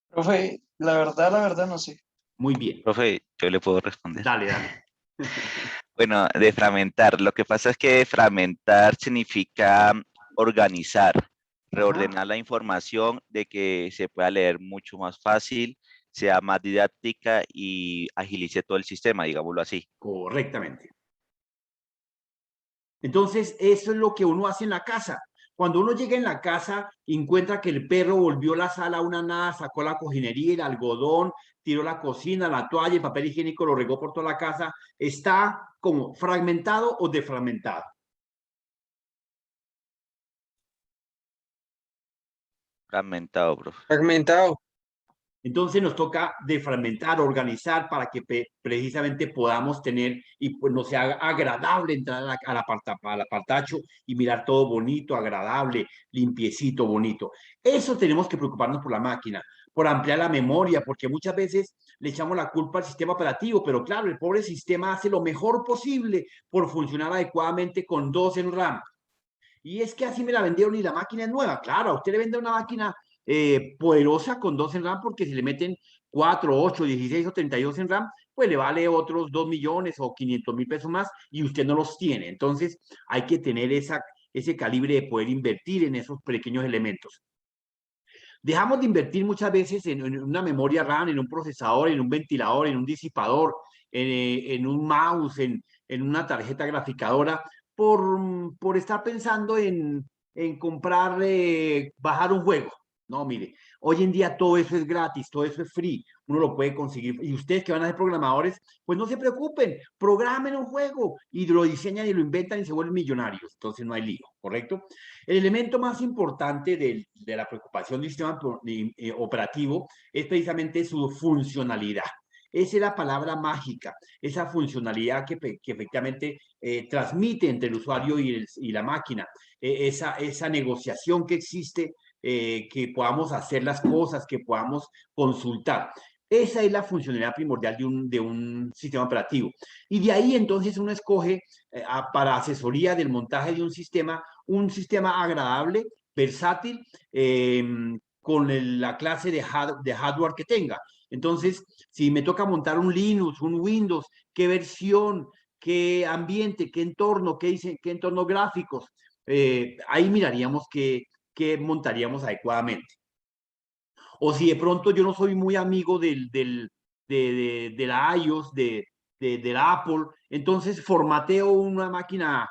Profe, la verdad no sé. Muy bien. Profe, yo le puedo responder. Dale, dale. Bueno, defragmentar. Lo que pasa es que defragmentar significa organizar, reordenar la información de que se pueda leer mucho más fácil, sea más didáctica y agilice todo el sistema, digámoslo así. Correctamente. Entonces, eso es lo que uno hace en la casa. Cuando uno llega en la casa, encuentra que el perro volvió la sala a una nada, sacó la cojinería, el algodón, tiró la cocina, la toalla, el papel higiénico, lo regó por toda la casa. Está como fragmentado o defragmentado. Fragmentado, profe. Fragmentado. Entonces nos toca defragmentar, organizar para que precisamente podamos tener y pues nos sea agradable entrar al apartacho y mirar todo bonito, agradable, limpiecito, bonito. Eso tenemos que preocuparnos por la máquina, por ampliar la memoria, porque muchas veces le echamos la culpa al sistema operativo, pero claro, el pobre sistema hace lo mejor posible por funcionar adecuadamente con 2 en RAM. Y es que así me la vendieron y la máquina es nueva. Claro, a usted le vende una máquina poderosa con 2 en RAM porque si le meten 4, 8, 16 o 32 en RAM, pues le vale otros 2 millones o 500.000 pesos más y usted no los tiene. Entonces hay que tener ese calibre de poder invertir en esos pequeños elementos. Dejamos de invertir muchas veces en una memoria RAM, en un procesador, en un ventilador, en un disipador, en un mouse, en una tarjeta graficadora, por estar pensando en comprar, bajar un juego. No, mire, hoy en día todo eso es gratis, todo eso es free, uno lo puede conseguir. Y ustedes que van a ser programadores, pues no se preocupen, programen un juego y lo diseñan y lo inventan y se vuelven millonarios. Entonces no hay lío, ¿correcto? El elemento más importante de la preocupación del sistema operativo es precisamente su funcionalidad. Esa es la palabra mágica, esa funcionalidad que efectivamente transmite entre el usuario y la máquina, esa negociación que existe, que podamos hacer las cosas, que podamos consultar. Esa es la funcionalidad primordial de un sistema operativo. Y de ahí entonces uno escoge para asesoría del montaje de un sistema agradable, versátil, con la clase de hardware que tenga. Entonces, si me toca montar un Linux, un Windows, qué versión, qué ambiente, qué entorno, qué entorno gráficos, ahí miraríamos qué montaríamos adecuadamente. O si de pronto yo no soy muy amigo de la iOS, de la Apple, entonces formateo una máquina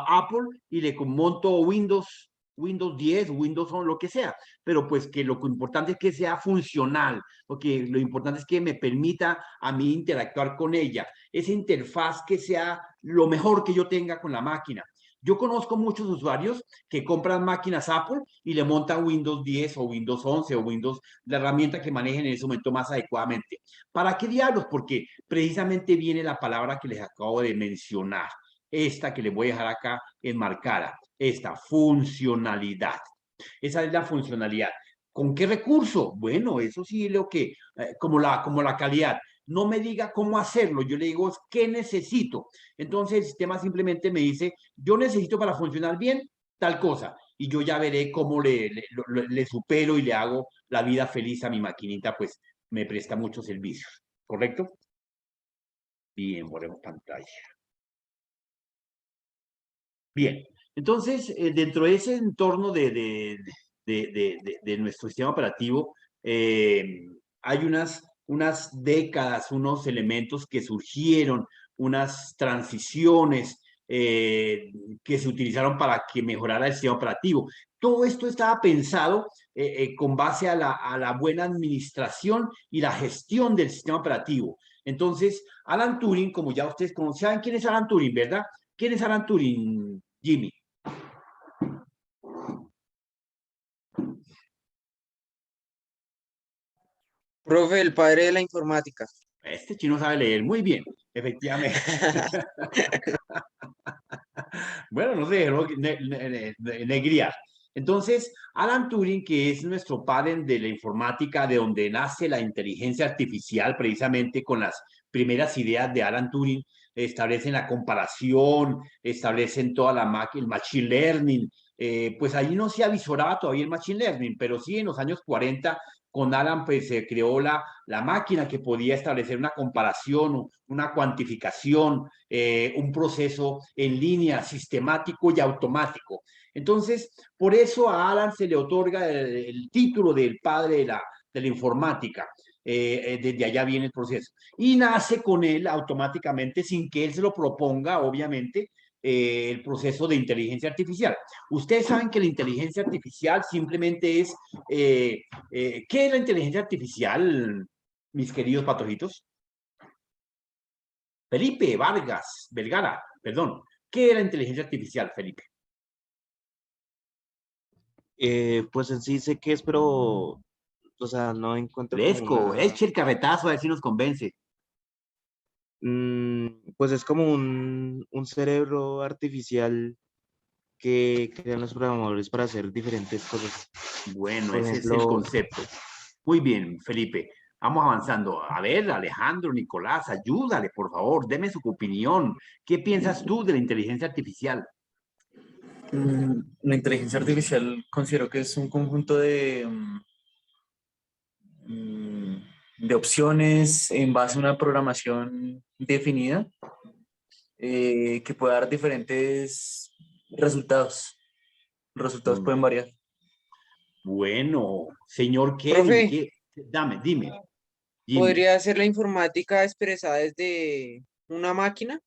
Apple y le monto Windows 10, Windows 11, lo que sea, pero pues que lo importante es que sea funcional, porque lo importante es que me permita a mí interactuar con ella, esa interfaz que sea lo mejor que yo tenga con la máquina. Yo conozco muchos usuarios que compran máquinas Apple y le montan Windows 10 o Windows 11 o Windows, la herramienta que manejen en ese momento más adecuadamente. ¿Para qué diablos? Porque precisamente viene la palabra que les acabo de mencionar, esta que les voy a dejar acá enmarcada, esta funcionalidad. Esa es la funcionalidad. ¿Con qué recurso? Bueno, eso sí es lo que, como la calidad. No me diga cómo hacerlo, yo le digo qué necesito. Entonces el sistema simplemente me dice, yo necesito para funcionar bien tal cosa. y yo ya veré cómo le supero y le hago la vida feliz a mi maquinita, pues me presta muchos servicios, ¿correcto? Bien, volvemos pantalla. Bien, entonces, dentro de ese entorno de nuestro sistema operativo, hay unas décadas, unos elementos que surgieron, unas transiciones que se utilizaron para que mejorara el sistema operativo. Todo esto estaba pensado con base a la buena administración y la gestión del sistema operativo. Entonces, Alan Turing, como ya ustedes conocen, ¿saben quién es Alan Turing, verdad? ¿Quién es Alan Turing, Jimmy? Profe, el padre de la informática. Este chino sabe leer muy bien, efectivamente. Bueno, no sé, negriar. Entonces, Alan Turing, que es nuestro padre de la informática, de donde nace la inteligencia artificial, precisamente con las primeras ideas de Alan Turing, establecen la comparación, establecen toda el machine learning. Pues allí no se avisoraba todavía el machine learning, pero sí en los años 40 con Alan pues se creó la máquina que podía establecer una comparación, una cuantificación, un proceso en línea, sistemático y automático. Entonces, por eso a Alan se le otorga el título del padre de la informática. Desde allá viene el proceso. Y nace con él automáticamente, sin que él se lo proponga, obviamente, el proceso de inteligencia artificial. Ustedes saben que la inteligencia artificial simplemente es... ¿qué es la inteligencia artificial, mis queridos patojitos? Felipe Vargas, Vergara, perdón. ¿Qué es la inteligencia artificial, Felipe? Pues en sí sé qué es, pero, o sea, no encuentro como Fresco, una... eche el carretazo a ver si nos convence. Pues es como un cerebro artificial que crean los programadores para hacer diferentes cosas. Bueno, Por ese es el ejemplo, concepto. Muy bien, Felipe. Vamos avanzando. A ver, Alejandro, Nicolás, ayúdale, por favor, deme su opinión. ¿Qué piensas tú de la inteligencia artificial? La inteligencia artificial considero que es un conjunto de opciones en base a una programación definida que puede dar diferentes resultados. Los resultados pueden variar. Bueno, señor Kevin, Profe, dime. Jimmy. ¿podría ser la informática expresada desde una máquina?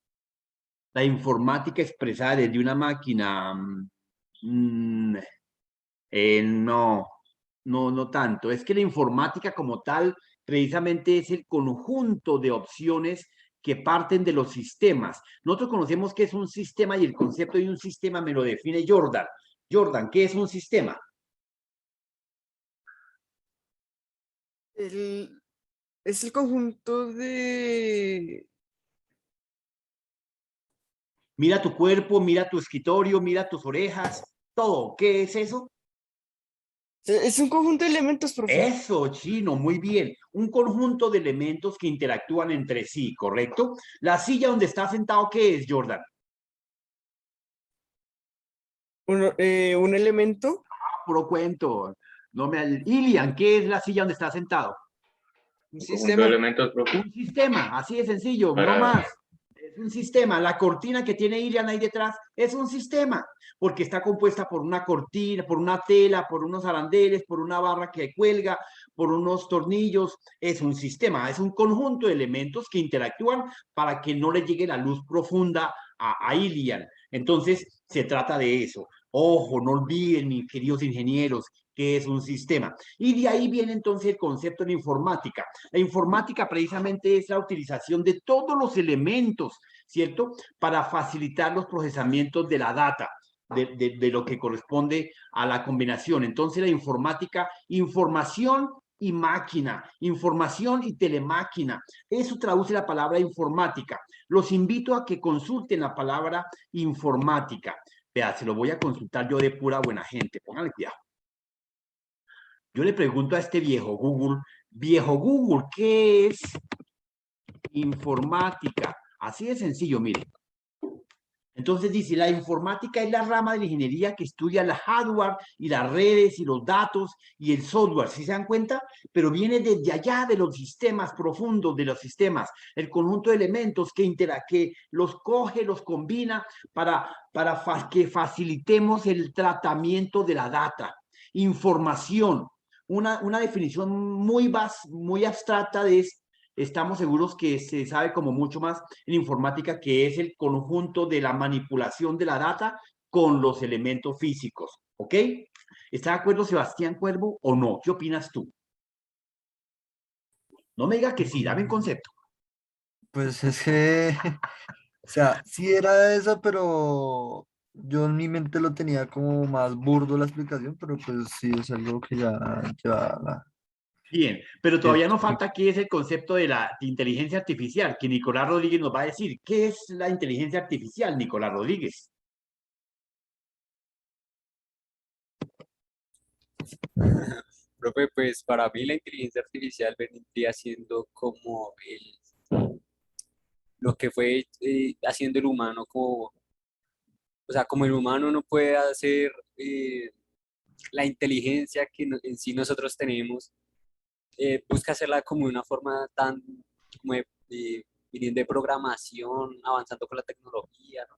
La informática expresada desde una máquina, no tanto. Es que la informática como tal precisamente es el conjunto de opciones que parten de los sistemas. Nosotros conocemos qué es un sistema y el concepto de un sistema me lo define Jordan. Jordan, ¿qué es un sistema? Es el conjunto de... Mira tu cuerpo, mira tu escritorio, mira tus orejas, todo. ¿Qué es eso? Es un conjunto de elementos, profe. Eso, chino, muy bien. Un conjunto de elementos que interactúan entre sí, ¿correcto? La silla donde está sentado, ¿qué es, Jordan? Un elemento. Puro cuento. No Ilian, ¿qué es la silla donde está sentado? Un Conjunto de elementos, profe. Un sistema, así de sencillo, Para- no más. Es un sistema. La cortina que tiene Ilian ahí detrás es un sistema, porque está compuesta por una cortina, por una tela, por unos arandeles, por una barra que cuelga, por unos tornillos. Es un sistema, es un conjunto de elementos que interactúan para que no le llegue la luz profunda a Ilian. Entonces, se trata de eso. Ojo, no olviden, mis queridos ingenieros, que es un sistema. Y de ahí viene entonces el concepto de informática. La informática precisamente es la utilización de todos los elementos, ¿cierto? Para facilitar los procesamientos de la data, de lo que corresponde a la combinación. Entonces la informática, información y máquina, información y telemáquina. Eso traduce la palabra informática. Los invito a que consulten la palabra informática. Vea, se lo voy a consultar yo de pura buena gente. Pónganle cuidado. Yo le pregunto a este viejo Google, ¿qué es informática? Así de sencillo, mire. Entonces dice, la informática es la rama de la ingeniería que estudia la hardware y las redes y los datos y el software, ¿sí se dan cuenta? Pero viene desde allá de los sistemas profundos, de los sistemas, el conjunto de elementos que los coge, los combina para que facilitemos el tratamiento de la data, información. Una definición muy abstracta de esto. Estamos seguros que se sabe como mucho más en informática, que es el conjunto de la manipulación de la data con los elementos físicos, ¿ok? ¿Está de acuerdo Sebastián Cuervo o no? ¿Qué opinas tú? No me digas que sí, dame un concepto. Pues es que, o sea, sí era esa, pero yo en mi mente lo tenía como más burdo la explicación, pero pues sí es algo que ya Bien, pero que- todavía nos falta qué es el concepto de la inteligencia artificial, que Nicolás Rodríguez nos va a decir. ¿Qué es la inteligencia artificial, Nicolás Rodríguez? Profe, pues para mí la inteligencia artificial vendría siendo como lo que fue haciendo el humano, como, o sea, como el humano no puede hacer la inteligencia que en sí nosotros tenemos, busca hacerla como de una forma tan, como viniendo de programación, avanzando con la tecnología, ¿no?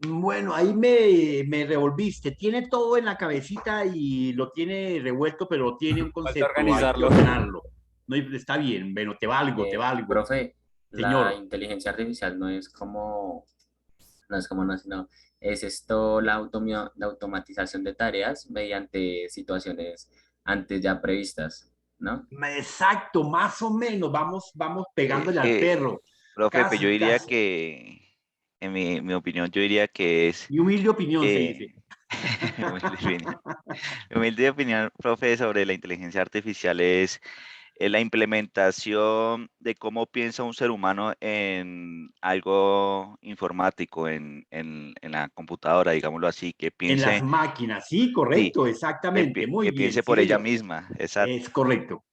Bueno, ahí me revolviste. Tiene todo en la cabecita y lo tiene revuelto, pero tiene un Falta concepto, hay que organizarlo. ordenarlo. No, está bien, bueno, te valgo, te valgo. Profe, la Señor, inteligencia artificial no, sino es esto la automatización de tareas mediante situaciones antes ya previstas, ¿no? exacto, más o menos, vamos pegándole al Eh, perro. Profe, pues yo Casi, diría casi. que, en mi opinión, yo diría que es, Mi humilde opinión se dice. humilde opinión, mi humilde opinión, profe, sobre la inteligencia artificial es la implementación de cómo piensa un ser humano en algo informático, en la computadora, digámoslo así, que En las piense, máquinas, sí, sí, correcto, exactamente, muy que bien, piense sí, por ella señor. misma, exacto. Es correcto.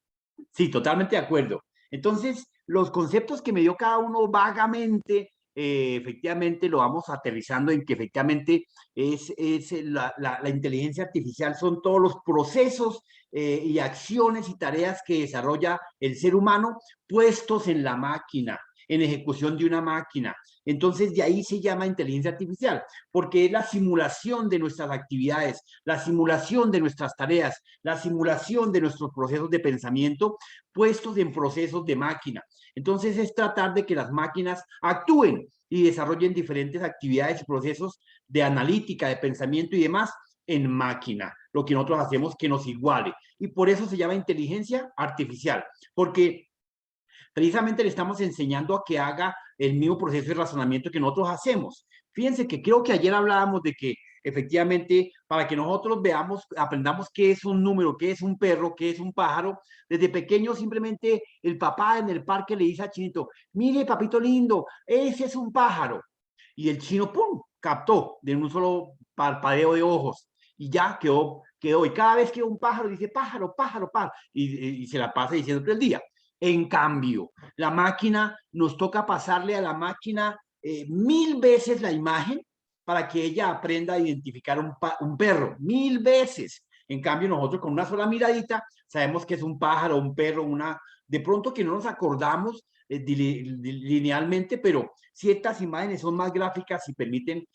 Sí, totalmente de acuerdo. Entonces, los conceptos que me dio cada uno vagamente, efectivamente lo vamos aterrizando en que efectivamente la inteligencia artificial son todos los procesos y acciones y tareas que desarrolla el ser humano puestos en la máquina, en ejecución de una máquina. Entonces, de ahí se llama inteligencia artificial, porque es la simulación de nuestras actividades, la simulación de nuestras tareas, la simulación de nuestros procesos de pensamiento puestos en procesos de máquina. Entonces es tratar de que las máquinas actúen y desarrollen diferentes actividades y procesos de analítica, de pensamiento y demás en máquina, lo que nosotros hacemos que nos iguale. Y por eso se llama inteligencia artificial, porque precisamente le estamos enseñando a que haga el mismo proceso de razonamiento que nosotros hacemos. Fíjense que creo que ayer hablábamos de que efectivamente para que nosotros veamos, aprendamos qué es un número, qué es un perro, qué es un pájaro, desde pequeño simplemente el papá en el parque le dice a Chinito, mire papito lindo, ese es un pájaro. Y el chino, ¡pum!, captó de un solo parpadeo de ojos y ya quedó. Y cada vez que un pájaro dice pájaro, pájaro, pájaro, y se la pasa diciendo todo el día. En cambio, la máquina, nos toca pasarle a la máquina 1000 veces la imagen para que ella aprenda a identificar un perro, 1000 veces. En cambio, nosotros con una sola miradita sabemos que es un pájaro, un perro, de pronto que no nos acordamos linealmente, pero ciertas imágenes son más gráficas y permiten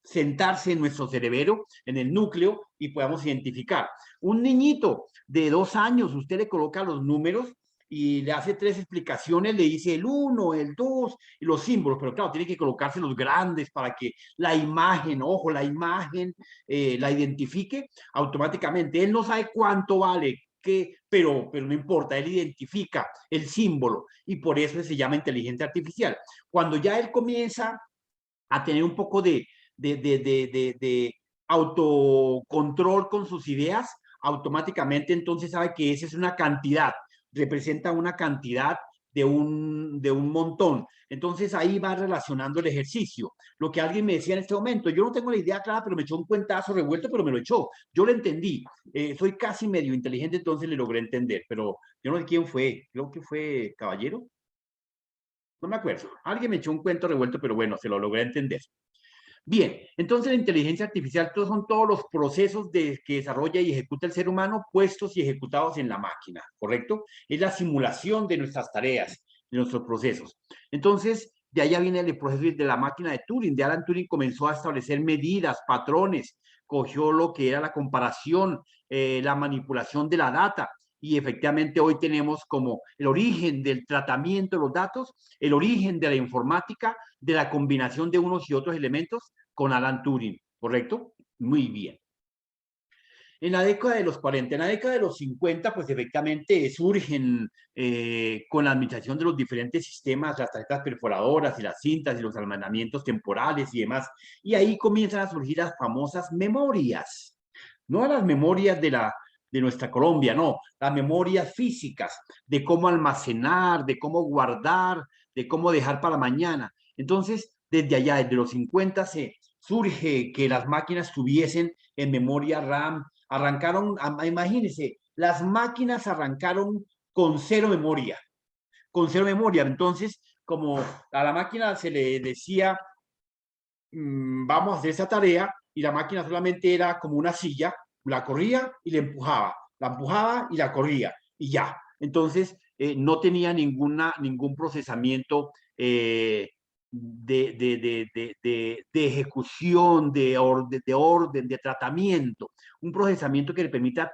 sentarse en nuestro cerebro, en el núcleo, y podamos identificar. Un niñito de 2 años, usted le coloca los números y le hace 3 explicaciones, le dice el 1, el 2 y los símbolos, pero claro, tiene que colocarse los grandes para que la imagen, ojo, la imagen la identifique automáticamente. Él no sabe cuánto vale, pero no importa, él identifica el símbolo y por eso se llama inteligencia artificial. Cuando ya él comienza a tener un poco de autocontrol con sus ideas, automáticamente entonces sabe que esa es una cantidad, representa una cantidad de un montón. Entonces ahí va relacionando el ejercicio. Lo que alguien me decía en este momento, yo no tengo la idea clara, pero me echó un cuentazo revuelto, pero me lo echó. Yo lo entendí. Soy casi medio inteligente, entonces le logré entender, pero yo no sé quién fue. Creo que fue Caballero. No me acuerdo. Alguien me echó un cuento revuelto, pero bueno, se lo logré entender. Bien, entonces la inteligencia artificial son todos los procesos que desarrolla y ejecuta el ser humano puestos y ejecutados en la máquina, ¿correcto? Es la simulación de nuestras tareas, de nuestros procesos. Entonces, de allá viene el proceso de la máquina de Turing. De Alan Turing comenzó a establecer medidas, patrones, cogió lo que era la comparación, la manipulación de la data, y efectivamente hoy tenemos como el origen del tratamiento de los datos, el origen de la informática, de la combinación de unos y otros elementos con Alan Turing, ¿correcto? Muy bien. En la década de los 40, en la década de los 50, pues efectivamente surgen con la administración de los diferentes sistemas, las tarjetas perforadoras y las cintas y los almacenamientos temporales y demás, y ahí comienzan a surgir las famosas memorias, no las memorias de nuestra Colombia, no, las memorias físicas, de cómo almacenar, de cómo guardar, de cómo dejar para mañana. Entonces, desde allá, desde los 50, se surge que las máquinas tuviesen en memoria RAM. Arrancaron, imagínense, las máquinas arrancaron con cero memoria, con cero memoria. Entonces, como a la máquina se le decía, vamos a hacer esa tarea, y la máquina solamente era como una silla, la corría y la empujaba y la corría, y ya. Entonces, no tenía ningún procesamiento de ejecución, de orden, de tratamiento. Un procesamiento que le permita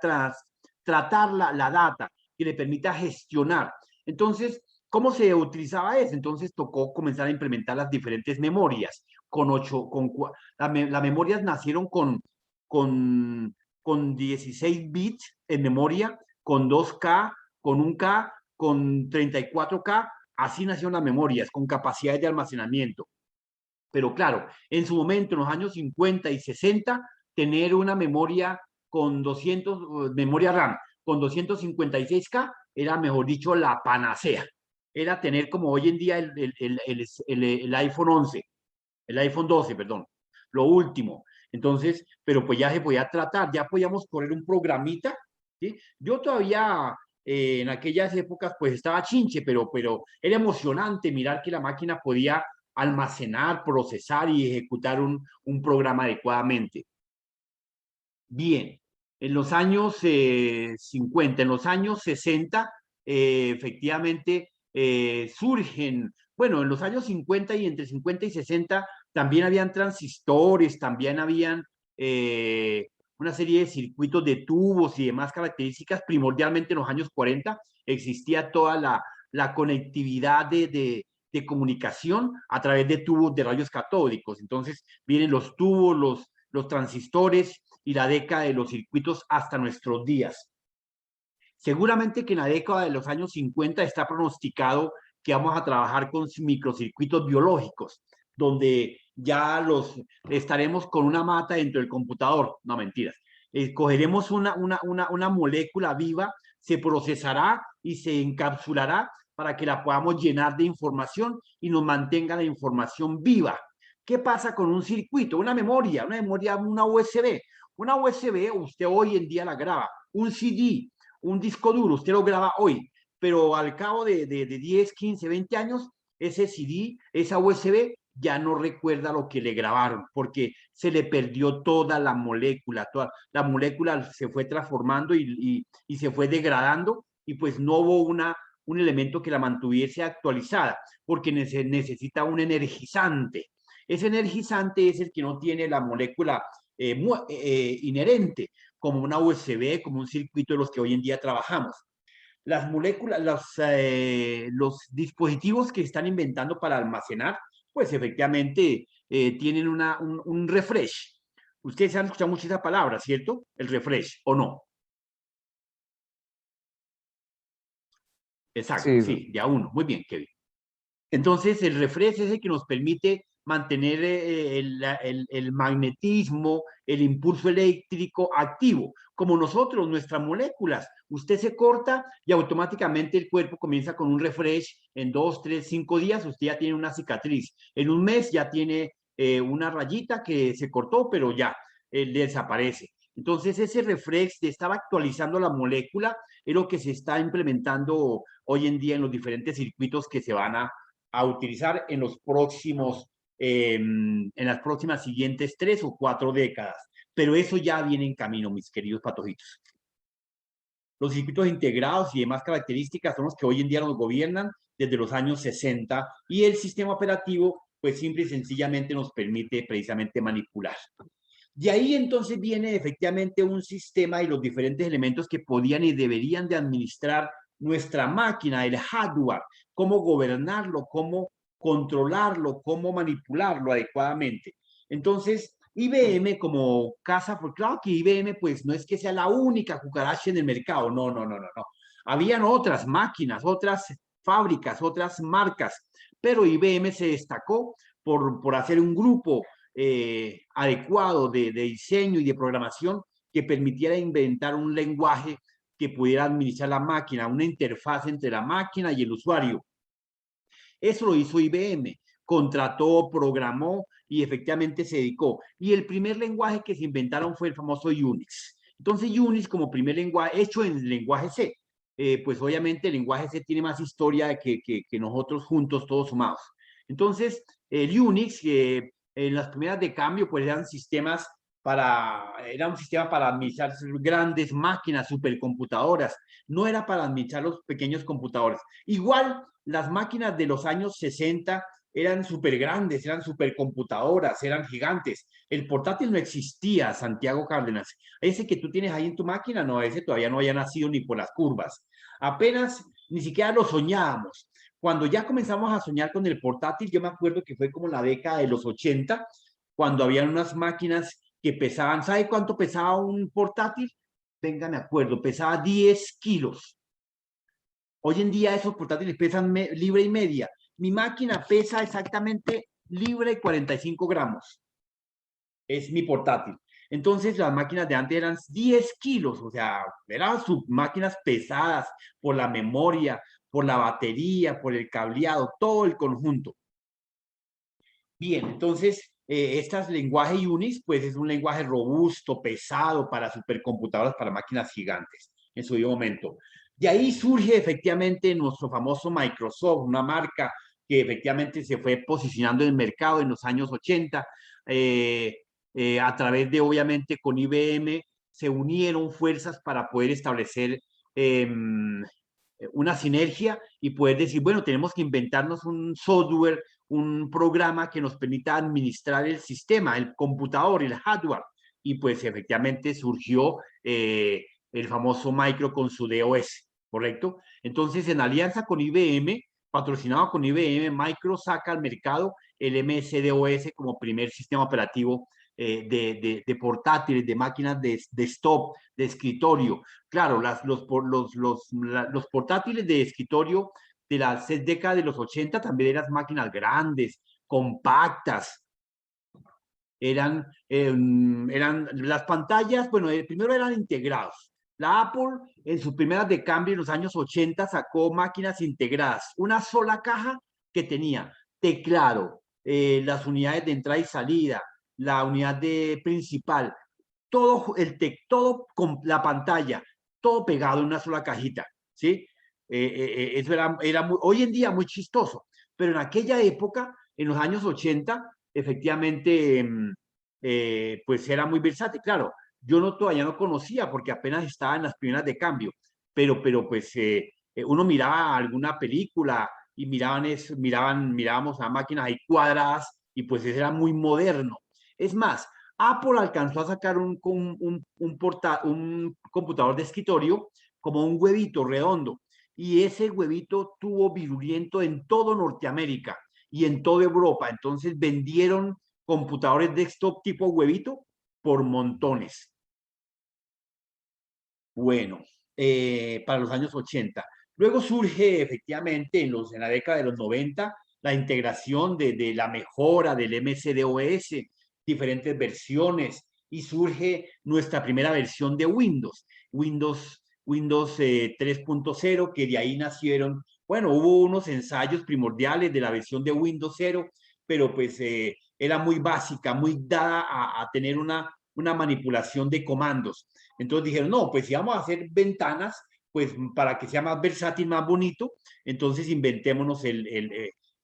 tratar la data, que le permita gestionar. Entonces, ¿cómo se utilizaba eso? Entonces tocó comenzar a implementar las diferentes memorias. Las memorias nacieron con 16 bits en memoria, con 2K, con 1K, con 34K. Así nacieron las memorias, con capacidades de almacenamiento. Pero claro, en su momento, en los años 50 y 60, tener una memoria con memoria RAM con 256K era, mejor dicho, la panacea. Era tener como hoy en día el iPhone 11, el iPhone 12, perdón, lo último. Entonces, pero pues ya se podía tratar, ya podíamos poner un programita, ¿sí? Yo todavía en aquellas épocas pues estaba chinche, pero era emocionante mirar que la máquina podía almacenar, procesar y ejecutar un programa adecuadamente. Bien, en los años 50, en los años 60, efectivamente surgen, bueno, en los años 50 y entre 50 y 60 también habían transistores, también habían una serie de circuitos de tubos y demás características. Primordialmente en los años 40 existía toda la conectividad de comunicación a través de tubos de rayos catódicos. Entonces vienen los tubos, los transistores y la década de los circuitos hasta nuestros días. Seguramente que en la década de los años 50 está pronosticado que vamos a trabajar con microcircuitos biológicos, donde ya estaremos con una mata dentro del computador. No, mentiras. Cogeremos una molécula viva, se procesará y se encapsulará para que la podamos llenar de información y nos mantenga la información viva. ¿Qué pasa con un circuito? Una memoria, una USB. Una USB usted hoy en día la graba. Un CD, un disco duro, usted lo graba hoy, pero al cabo de 10, 15, 20 años, ese CD, esa USB, ya no recuerda lo que le grabaron, porque se le perdió toda la molécula se fue transformando y se fue degradando, y pues no hubo un elemento que la mantuviese actualizada, porque necesita un energizante. Ese energizante es el que no tiene la molécula inherente, como una USB, como un circuito de los que hoy en día trabajamos. Las moléculas, los dispositivos que están inventando para almacenar, pues efectivamente tienen un refresh. Ustedes han escuchado mucho esa palabra, ¿cierto? El refresh, ¿o no? Exacto, sí, ya uno. Muy bien, Kevin. Entonces, el refresh es el que nos permite mantener el magnetismo, el impulso eléctrico activo. Como nosotros, nuestras moléculas, usted se corta y automáticamente el cuerpo comienza con un refresh. En 2, 3, 5 días usted ya tiene una cicatriz. En un mes ya tiene una rayita que se cortó, pero ya desaparece. Entonces, ese refresh de estar actualizando la molécula es lo que se está implementando hoy en día en los diferentes circuitos que se van a a utilizar en los próximos, en las próximas siguientes 3 o 4 décadas. Pero eso ya viene en camino, mis queridos patojitos. Los circuitos integrados y demás características son los que hoy en día nos gobiernan desde los años 60 y el sistema operativo, pues simple y sencillamente nos permite precisamente manipular. De ahí entonces viene efectivamente un sistema y los diferentes elementos que podían y deberían de administrar nuestra máquina, el hardware, cómo gobernarlo, cómo controlarlo, cómo manipularlo adecuadamente. Entonces, IBM como casa, porque claro que IBM pues no es que sea la única cucaracha en el mercado, no. Habían otras máquinas, otras fábricas, otras marcas, pero IBM se destacó por hacer un grupo adecuado de diseño y de programación que permitiera inventar un lenguaje que pudiera administrar la máquina, una interfaz entre la máquina y el usuario. Eso lo hizo IBM, contrató, programó y efectivamente se dedicó. Y el primer lenguaje que se inventaron fue el famoso Unix. Entonces Unix como primer lenguaje, hecho en lenguaje C, pues obviamente el lenguaje C tiene más historia que nosotros juntos, todos sumados. Entonces el Unix, en las primeras de cambio, pues eran sistemas era un sistema para administrar grandes máquinas, supercomputadoras, no era para administrar los pequeños computadores. Igual las máquinas de los años 60 eran súper grandes, eran supercomputadoras, eran gigantes. El portátil no existía, Santiago Cárdenas. Ese que tú tienes ahí en tu máquina, no, ese todavía no había nacido ni por las curvas. Apenas, ni siquiera lo soñábamos. Cuando ya comenzamos a soñar con el portátil, yo me acuerdo que fue como la década de los 80, cuando habían unas máquinas que pesaban, ¿sabe cuánto pesaba un portátil? Venga, me acuerdo, pesaba 10 kilos. Hoy en día esos portátiles pesan libra y media. Mi máquina pesa exactamente libra y 45 gramos. Es mi portátil. Entonces las máquinas de antes eran 10 kilos, o sea, eran máquinas pesadas por la memoria, por la batería, por el cableado, todo el conjunto. Bien, entonces, este lenguaje Unix, pues es un lenguaje robusto, pesado para supercomputadoras, para máquinas gigantes, en su debido momento. De ahí surge efectivamente nuestro famoso Microsoft, una marca que efectivamente se fue posicionando en el mercado en los años 80, a través de, obviamente, con IBM, se unieron fuerzas para poder establecer una sinergia y poder decir, bueno, tenemos que inventarnos un software, un programa que nos permita administrar el sistema, el computador, el hardware. Y pues efectivamente surgió el famoso Micro con su DOS, ¿correcto? Entonces, en alianza con IBM, patrocinado con IBM, Micro saca al mercado el MS-DOS como primer sistema operativo de portátiles, de máquinas de desktop, de escritorio. Claro, los portátiles de escritorio de las décadas de los 80 también eran máquinas grandes, compactas. Eran las pantallas, bueno, primero eran integrados. La Apple, en sus primeras de cambio en los años 80, sacó máquinas integradas. Una sola caja que tenía teclado, las unidades de entrada y salida, la unidad principal, todo con la pantalla, todo pegado en una sola cajita, ¿sí? Eso era hoy en día muy chistoso, pero en aquella época, en los años 80, efectivamente, pues era muy versátil. Claro, yo todavía no conocía porque apenas estaba en las primeras de cambio, pero pues uno miraba alguna película y mirábamos a máquinas ahí cuadradas y pues eso era muy moderno. Es más, Apple alcanzó a sacar un computador de escritorio como un huevito redondo y ese huevito tuvo virulento en todo Norteamérica y en toda Europa. Entonces vendieron computadores desktop tipo huevito por montones. Bueno, para los años 80. Luego surge efectivamente en la década de los 90 la integración de la mejora del MS-DOS, diferentes versiones, y surge nuestra primera versión de Windows 3.0, que de ahí nacieron, bueno, hubo unos ensayos primordiales de la versión de Windows 0, pero pues era muy básica, muy dada a tener una manipulación de comandos. Entonces dijeron, no, pues si vamos a hacer ventanas, pues para que sea más versátil, más bonito, entonces inventémonos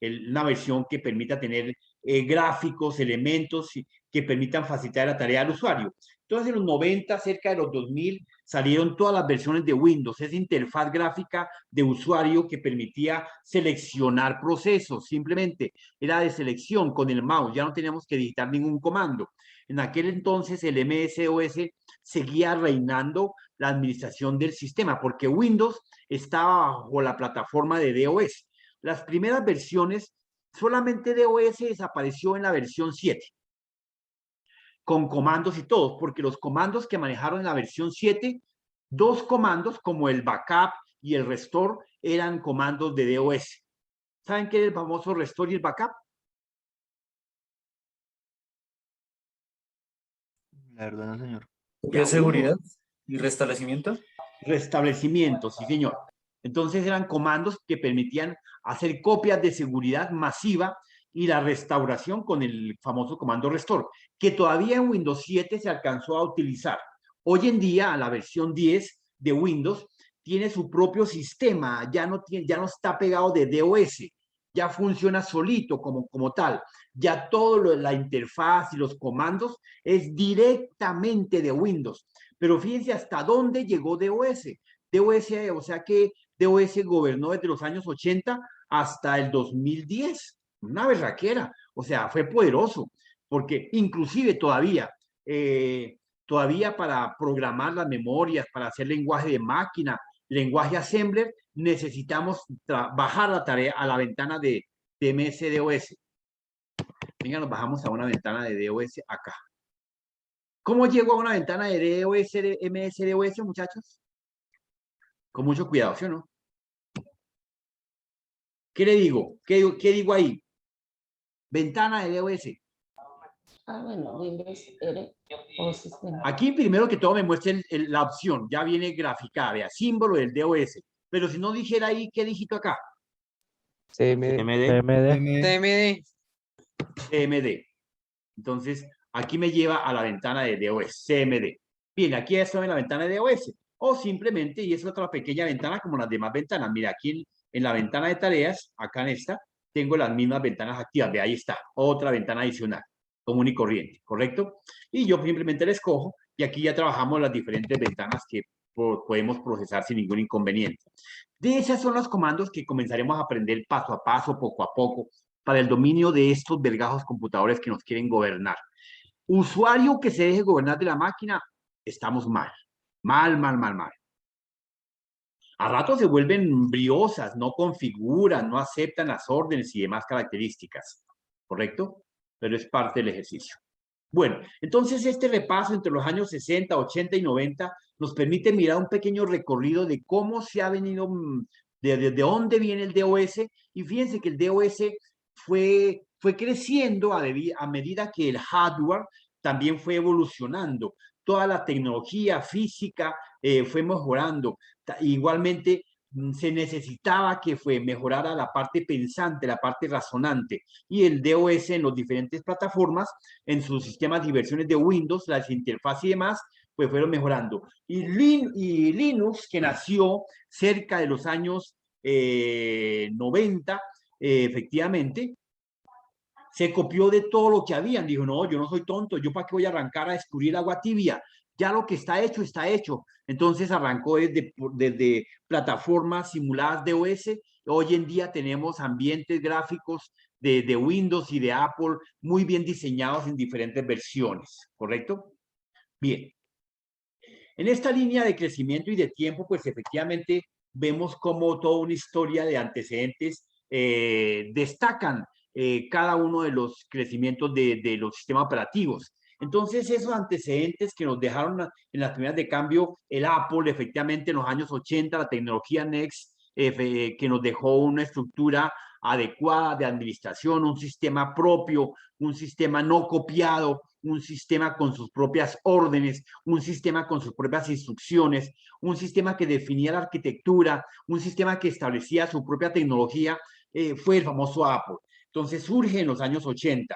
una versión que permita tener gráficos, elementos que permitan facilitar la tarea al usuario. Entonces, en los 90, cerca de los 2000, salieron todas las versiones de Windows, esa interfaz gráfica de usuario que permitía seleccionar procesos, simplemente era de selección con el mouse, ya no teníamos que digitar ningún comando. En aquel entonces el MS-DOS seguía reinando la administración del sistema, porque Windows estaba bajo la plataforma de DOS. Las primeras versiones, solamente DOS desapareció en la versión 7, con comandos y todo, porque los comandos que manejaron en la versión 7, 2 comandos como el backup y el restore eran comandos de DOS. ¿Saben qué es el famoso restore y el backup? La verdad, no, señor. ¿Copia de seguridad y restablecimiento? Restablecimiento, sí, señor. Entonces eran comandos que permitían hacer copias de seguridad masiva y la restauración con el famoso comando restore, que todavía en Windows 7 se alcanzó a utilizar. Hoy en día, la versión 10 de Windows tiene su propio sistema, ya no está pegado de DOS, ya funciona solito como tal. Ya todo la interfaz y los comandos es directamente de Windows. Pero fíjense hasta dónde llegó DOS. DOS, o sea que DOS gobernó desde los años 80 hasta el 2010. Una berraquera. O sea, fue poderoso. Porque inclusive todavía para programar las memorias, para hacer lenguaje de máquina, lenguaje assembler, necesitamos bajar la tarea a la ventana de MS-DOS. Venga, nos bajamos a una ventana de DOS acá. ¿Cómo llego a una ventana de DOS, de MS-DOS, muchachos? Con mucho cuidado, ¿sí o no? ¿Qué le digo? ¿Qué digo ahí? Ventana de DOS. Bueno, Windows R o sistema. Aquí primero que todo me muestra la opción, ya viene graficada, vea, símbolo del DOS. Pero si no dijera ahí, ¿qué dígito acá? TMD. CMD. Entonces, aquí me lleva a la ventana de DOS, CMD. Bien, aquí estoy en la ventana de DOS. O simplemente, y es otra pequeña ventana como las demás ventanas. Mira, aquí en la ventana de tareas, acá en esta, tengo las mismas ventanas activas. Ve, ahí está, otra ventana adicional, común y corriente, ¿correcto? Y yo simplemente la escojo y aquí ya trabajamos las diferentes ventanas que podemos procesar sin ningún inconveniente. De esos son los comandos que comenzaremos a aprender paso a paso, poco a poco, para el dominio de estos vergajos computadores que nos quieren gobernar. Usuario que se deje gobernar de la máquina, estamos mal. Mal. A rato se vuelven briosas, no configuran, no aceptan las órdenes y demás características, ¿correcto? Pero es parte del ejercicio. Bueno, entonces este repaso entre los años 60, 80 y 90 nos permite mirar un pequeño recorrido de cómo se ha venido, de dónde viene el DOS, y fíjense que el DOS fue creciendo a medida que el hardware también fue evolucionando. Toda la tecnología física fue mejorando. Igualmente, se necesitaba que mejorara la parte pensante, la parte razonante. Y el DOS en las diferentes plataformas, en sus sistemas y versiones de Windows, las interfaces y demás, pues fueron mejorando. Y Linux, que nació cerca de los años 90, efectivamente, se copió de todo lo que habían. Dijo, no, yo no soy tonto, yo para qué voy a arrancar a descubrir agua tibia. Ya lo que está hecho, está hecho. Entonces arrancó desde plataformas simuladas de OS. Hoy en día tenemos ambientes gráficos de Windows y de Apple muy bien diseñados en diferentes versiones, ¿correcto? Bien. En esta línea de crecimiento y de tiempo, pues efectivamente vemos como toda una historia de antecedentes destacan cada uno de los crecimientos de los sistemas operativos. Entonces, esos antecedentes que nos dejaron en las primeras de cambio, el Apple, efectivamente, en los años 80, la tecnología Next, que nos dejó una estructura adecuada de administración, un sistema propio, un sistema no copiado, un sistema con sus propias órdenes, un sistema con sus propias instrucciones, un sistema que definía la arquitectura, un sistema que establecía su propia tecnología, fue el famoso Apple. Entonces surge en los años 80.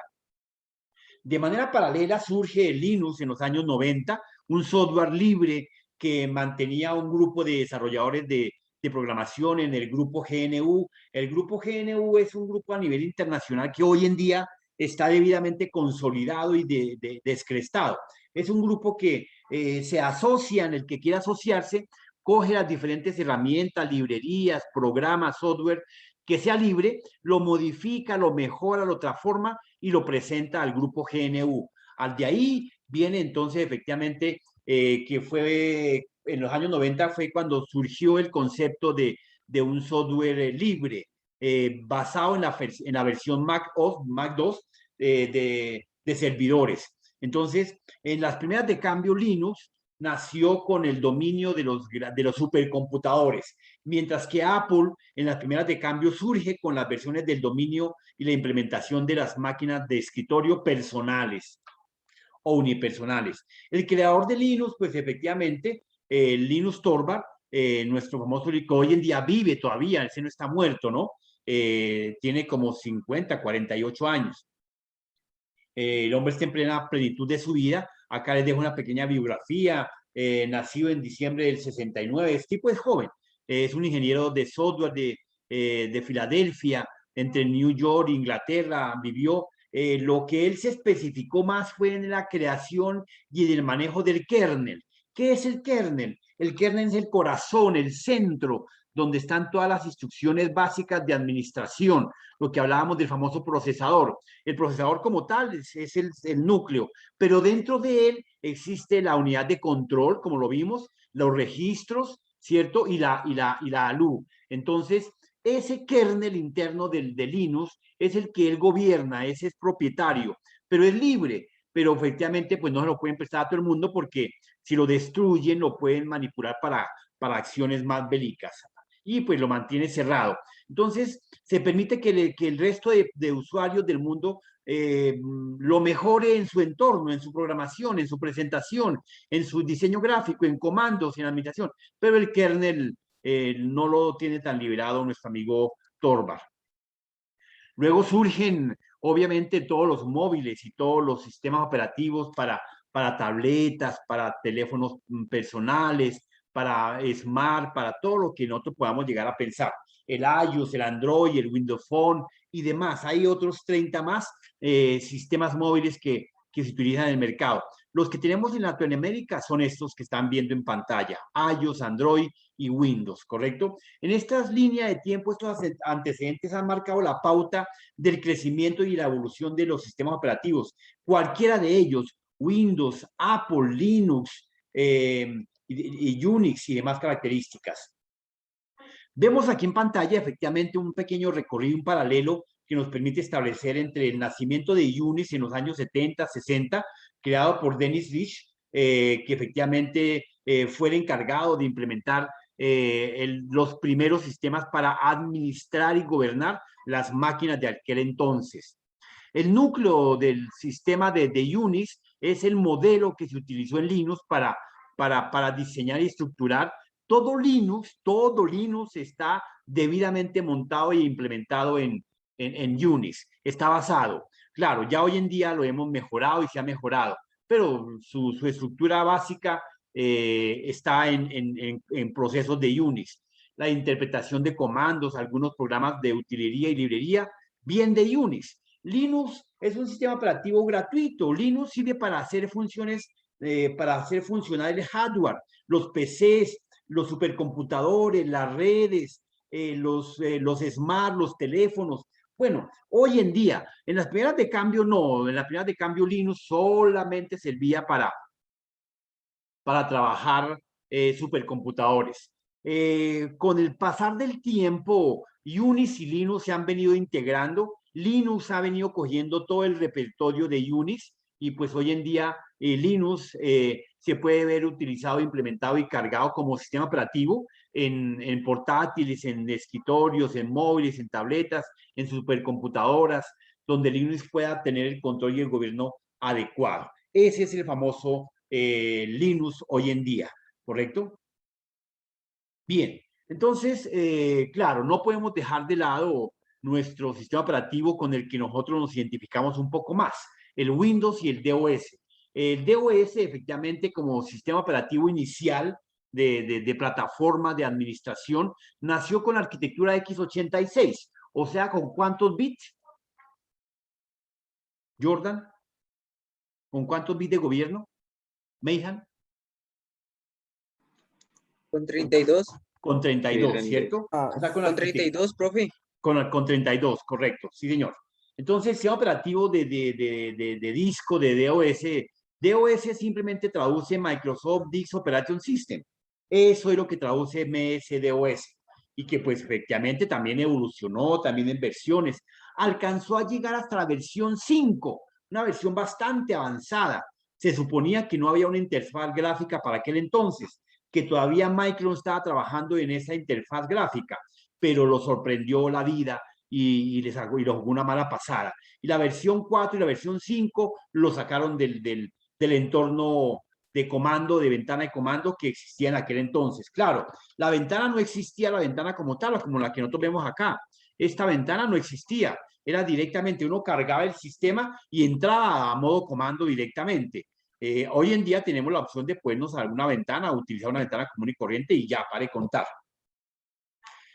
De manera paralela surge el Linux en los años 90, un software libre que mantenía un grupo de desarrolladores de de programación en el grupo GNU. El grupo GNU es un grupo a nivel internacional que hoy en día está debidamente consolidado y descrestado. Es un grupo que se asocia, en el que quiera asociarse, coge las diferentes herramientas, librerías, programas, software, que sea libre, lo modifica, lo mejora, lo transforma y lo presenta al grupo GNU. Al de ahí viene entonces efectivamente que fue en los años 90 fue cuando surgió el concepto de un software libre basado en la versión Mac OS, Mac 2 de servidores. Entonces, en las primeras de cambio, Linux nació con el dominio de los supercomputadores, mientras que Apple en las primeras de cambio surge con las versiones del dominio y la implementación de las máquinas de escritorio personales o unipersonales. El creador de Linux, pues efectivamente, Linus Torvald, nuestro famoso que hoy en día vive todavía, ese no está muerto, ¿no? Tiene como 50, 48 años. El hombre está en plena plenitud de su vida. Acá les dejo una pequeña biografía. Nacido en diciembre del 69. Este tipo es joven. Es un ingeniero de software de Filadelfia, entre New York e Inglaterra. Vivió. Lo que él se especificó más fue en la creación y en el manejo del kernel. ¿Qué es el kernel? El kernel es el corazón, el centro, donde están todas las instrucciones básicas de administración, lo que hablábamos del famoso procesador. El procesador como tal es el núcleo, pero dentro de él existe la unidad de control, como lo vimos, los registros, ¿cierto? Y la ALU. Entonces, ese kernel interno de Linux es el que él gobierna, ese es propietario, pero es libre, pero efectivamente pues no se lo pueden prestar a todo el mundo porque si lo destruyen lo pueden manipular para acciones más bélicas y pues lo mantiene cerrado. Entonces, se permite que el resto de usuarios del mundo lo mejore en su entorno, en su programación, en su presentación, en su diseño gráfico, en comandos, en administración, pero el kernel no lo tiene tan liberado nuestro amigo Torvald. Luego surgen, obviamente, todos los móviles y todos los sistemas operativos para tabletas, para teléfonos personales, para Smart, para todo lo que nosotros podamos llegar a pensar. El iOS, el Android, el Windows Phone y demás. Hay otros 30 más sistemas móviles que se utilizan en el mercado. Los que tenemos en Latinoamérica son estos que están viendo en pantalla, iOS, Android y Windows, ¿correcto? En estas líneas de tiempo, estos antecedentes han marcado la pauta del crecimiento y la evolución de los sistemas operativos. Cualquiera de ellos, Windows, Apple, Linux, y Unix y demás características. Vemos aquí en pantalla efectivamente un pequeño recorrido, un paralelo que nos permite establecer entre el nacimiento de Unix en los años 70, 60, creado por Dennis Rich, que efectivamente fue el encargado de implementar los primeros sistemas para administrar y gobernar las máquinas de aquel entonces. El núcleo del sistema de Unix es el modelo que se utilizó en Linux para diseñar y estructurar. Todo Linux está debidamente montado e implementado en Unix. Está basado. Claro, ya hoy en día lo hemos mejorado y se ha mejorado, pero su estructura básica está en procesos de Unix. La interpretación de comandos, algunos programas de utilería y librería, bien de Unix. Linux es un sistema operativo gratuito. Linux sirve para hacer funciones, para hacer funcionar el hardware, los PCs, los supercomputadores, las redes, los smart, los teléfonos. Bueno, hoy en día, en las primeras de cambio no, en las primeras de cambio Linux solamente servía para trabajar supercomputadores. Con el pasar del tiempo, Unix y Linux se han venido integrando. Linux ha venido cogiendo todo el repertorio de Unix y pues hoy en día Linux se puede ver utilizado, implementado y cargado como sistema operativo en portátiles, en escritorios, en móviles, en tabletas, en supercomputadoras, donde Linux pueda tener el control y el gobierno adecuado. Ese es el famoso Linux hoy en día, ¿correcto? Bien, entonces, claro, no podemos dejar de lado nuestro sistema operativo con el que nosotros nos identificamos un poco más, el Windows y el DOS. El DOS, efectivamente, como sistema operativo inicial, de plataformas de administración, nació con arquitectura x86. O sea, ¿con cuántos bits? Jordan, ¿con cuántos bits de gobierno? Meihan. Con 32. Con 32, ¿cierto? O sea, Con 32, profe. Con 32, correcto, sí, señor. Entonces, el sistema operativo de disco de DOS, DOS simplemente traduce Microsoft Disk Operating System. Eso es lo que traduce MS-DOS. Y que pues efectivamente también evolucionó, también en versiones. Alcanzó a llegar hasta la versión 5, una versión bastante avanzada. Se suponía que no había una interfaz gráfica para aquel entonces, que todavía Micron estaba trabajando en esa interfaz gráfica, pero lo sorprendió la vida y lo jugó una mala pasada. Y la versión 4 y la versión 5 lo sacaron del entorno de comando, de ventana de comando que existía en aquel entonces. Claro, la ventana no existía, la ventana como tal, como la que nosotros vemos acá. Esta ventana no existía, era directamente, uno cargaba el sistema y entraba a modo comando directamente. Hoy en día tenemos la opción de ponernos a alguna ventana, utilizar una ventana común y corriente y ya, para de contar.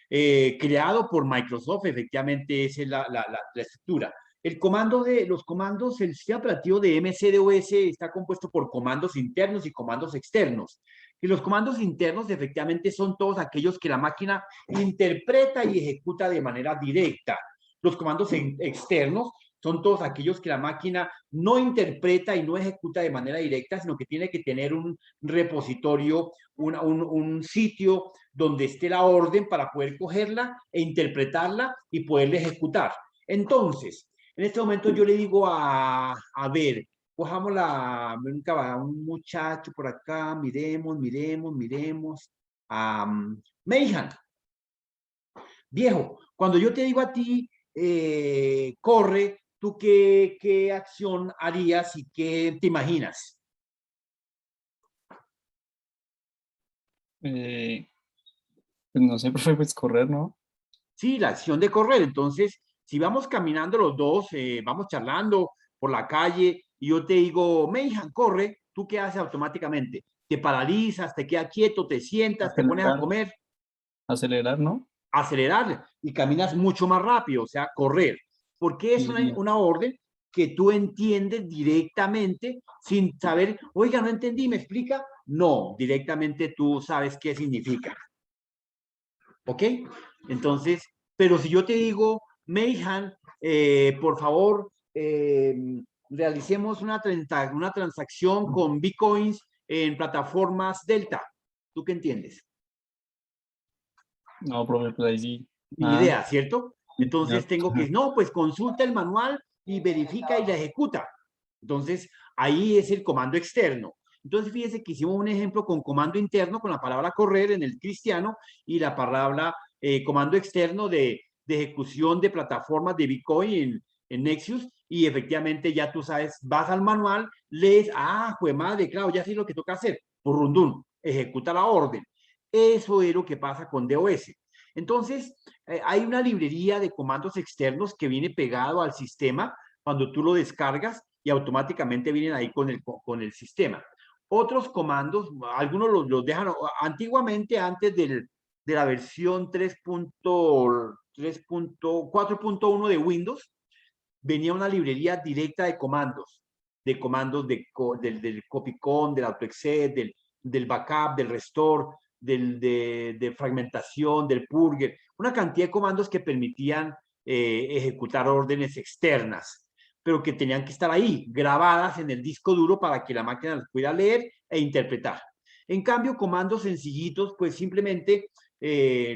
Creado por Microsoft, efectivamente esa es la estructura. Los comandos, el sistema operativo de MS-DOS está compuesto por comandos internos y comandos externos. Y los comandos internos efectivamente son todos aquellos que la máquina interpreta y ejecuta de manera directa. Los comandos externos son todos aquellos que la máquina no interpreta y no ejecuta de manera directa, sino que tiene que tener un repositorio, un sitio donde esté la orden para poder cogerla e interpretarla y poderla ejecutar. Entonces, en este momento yo le digo a ver, cojamos un muchacho por acá, miremos. Meihan, viejo, cuando yo te digo a ti, corre, ¿tú qué acción harías y qué te imaginas? Pues no sé, profe, pues correr, ¿no? Sí, la acción de correr. Entonces, si vamos caminando los dos, vamos charlando por la calle y yo te digo, Meihan, corre, ¿tú qué haces automáticamente? Te paralizas, te quedas quieto, te sientas, te pones a comer. Acelerar, ¿no? Acelerar y caminas mucho más rápido, o sea, correr. Porque es una orden que tú entiendes directamente sin saber, oiga, no entendí, ¿me explica? No, directamente tú sabes qué significa. ¿Ok? Entonces, pero si yo te digo, Meihan, por favor, realicemos una transacción con Bitcoins en plataformas Delta. ¿Tú qué entiendes? No, profe, pues ahí sí. Ni idea, ¿cierto? Entonces tengo que, no, pues consulta el manual y verifica y la ejecuta. Entonces, ahí es el comando externo. Entonces, fíjese que hicimos un ejemplo con comando interno, con la palabra correr en el cristiano y la palabra comando externo de ejecución de plataformas de Bitcoin en Nexus. Y efectivamente, ya tú sabes, vas al manual, lees, jue madre, claro, ya sé lo que toca hacer. Por rundún, ejecuta la orden. Eso es lo que pasa con DOS. Entonces, hay una librería de comandos externos que viene pegado al sistema cuando tú lo descargas y automáticamente vienen ahí con el sistema. Otros comandos, algunos los dejan antiguamente antes de la versión 4.1 de Windows, venía una librería directa de comandos del copycon, del autoexec, del backup, del restore, de fragmentación, del purger, una cantidad de comandos que permitían ejecutar órdenes externas, pero que tenían que estar ahí, grabadas en el disco duro para que la máquina las pudiera leer e interpretar. En cambio, comandos sencillitos, pues simplemente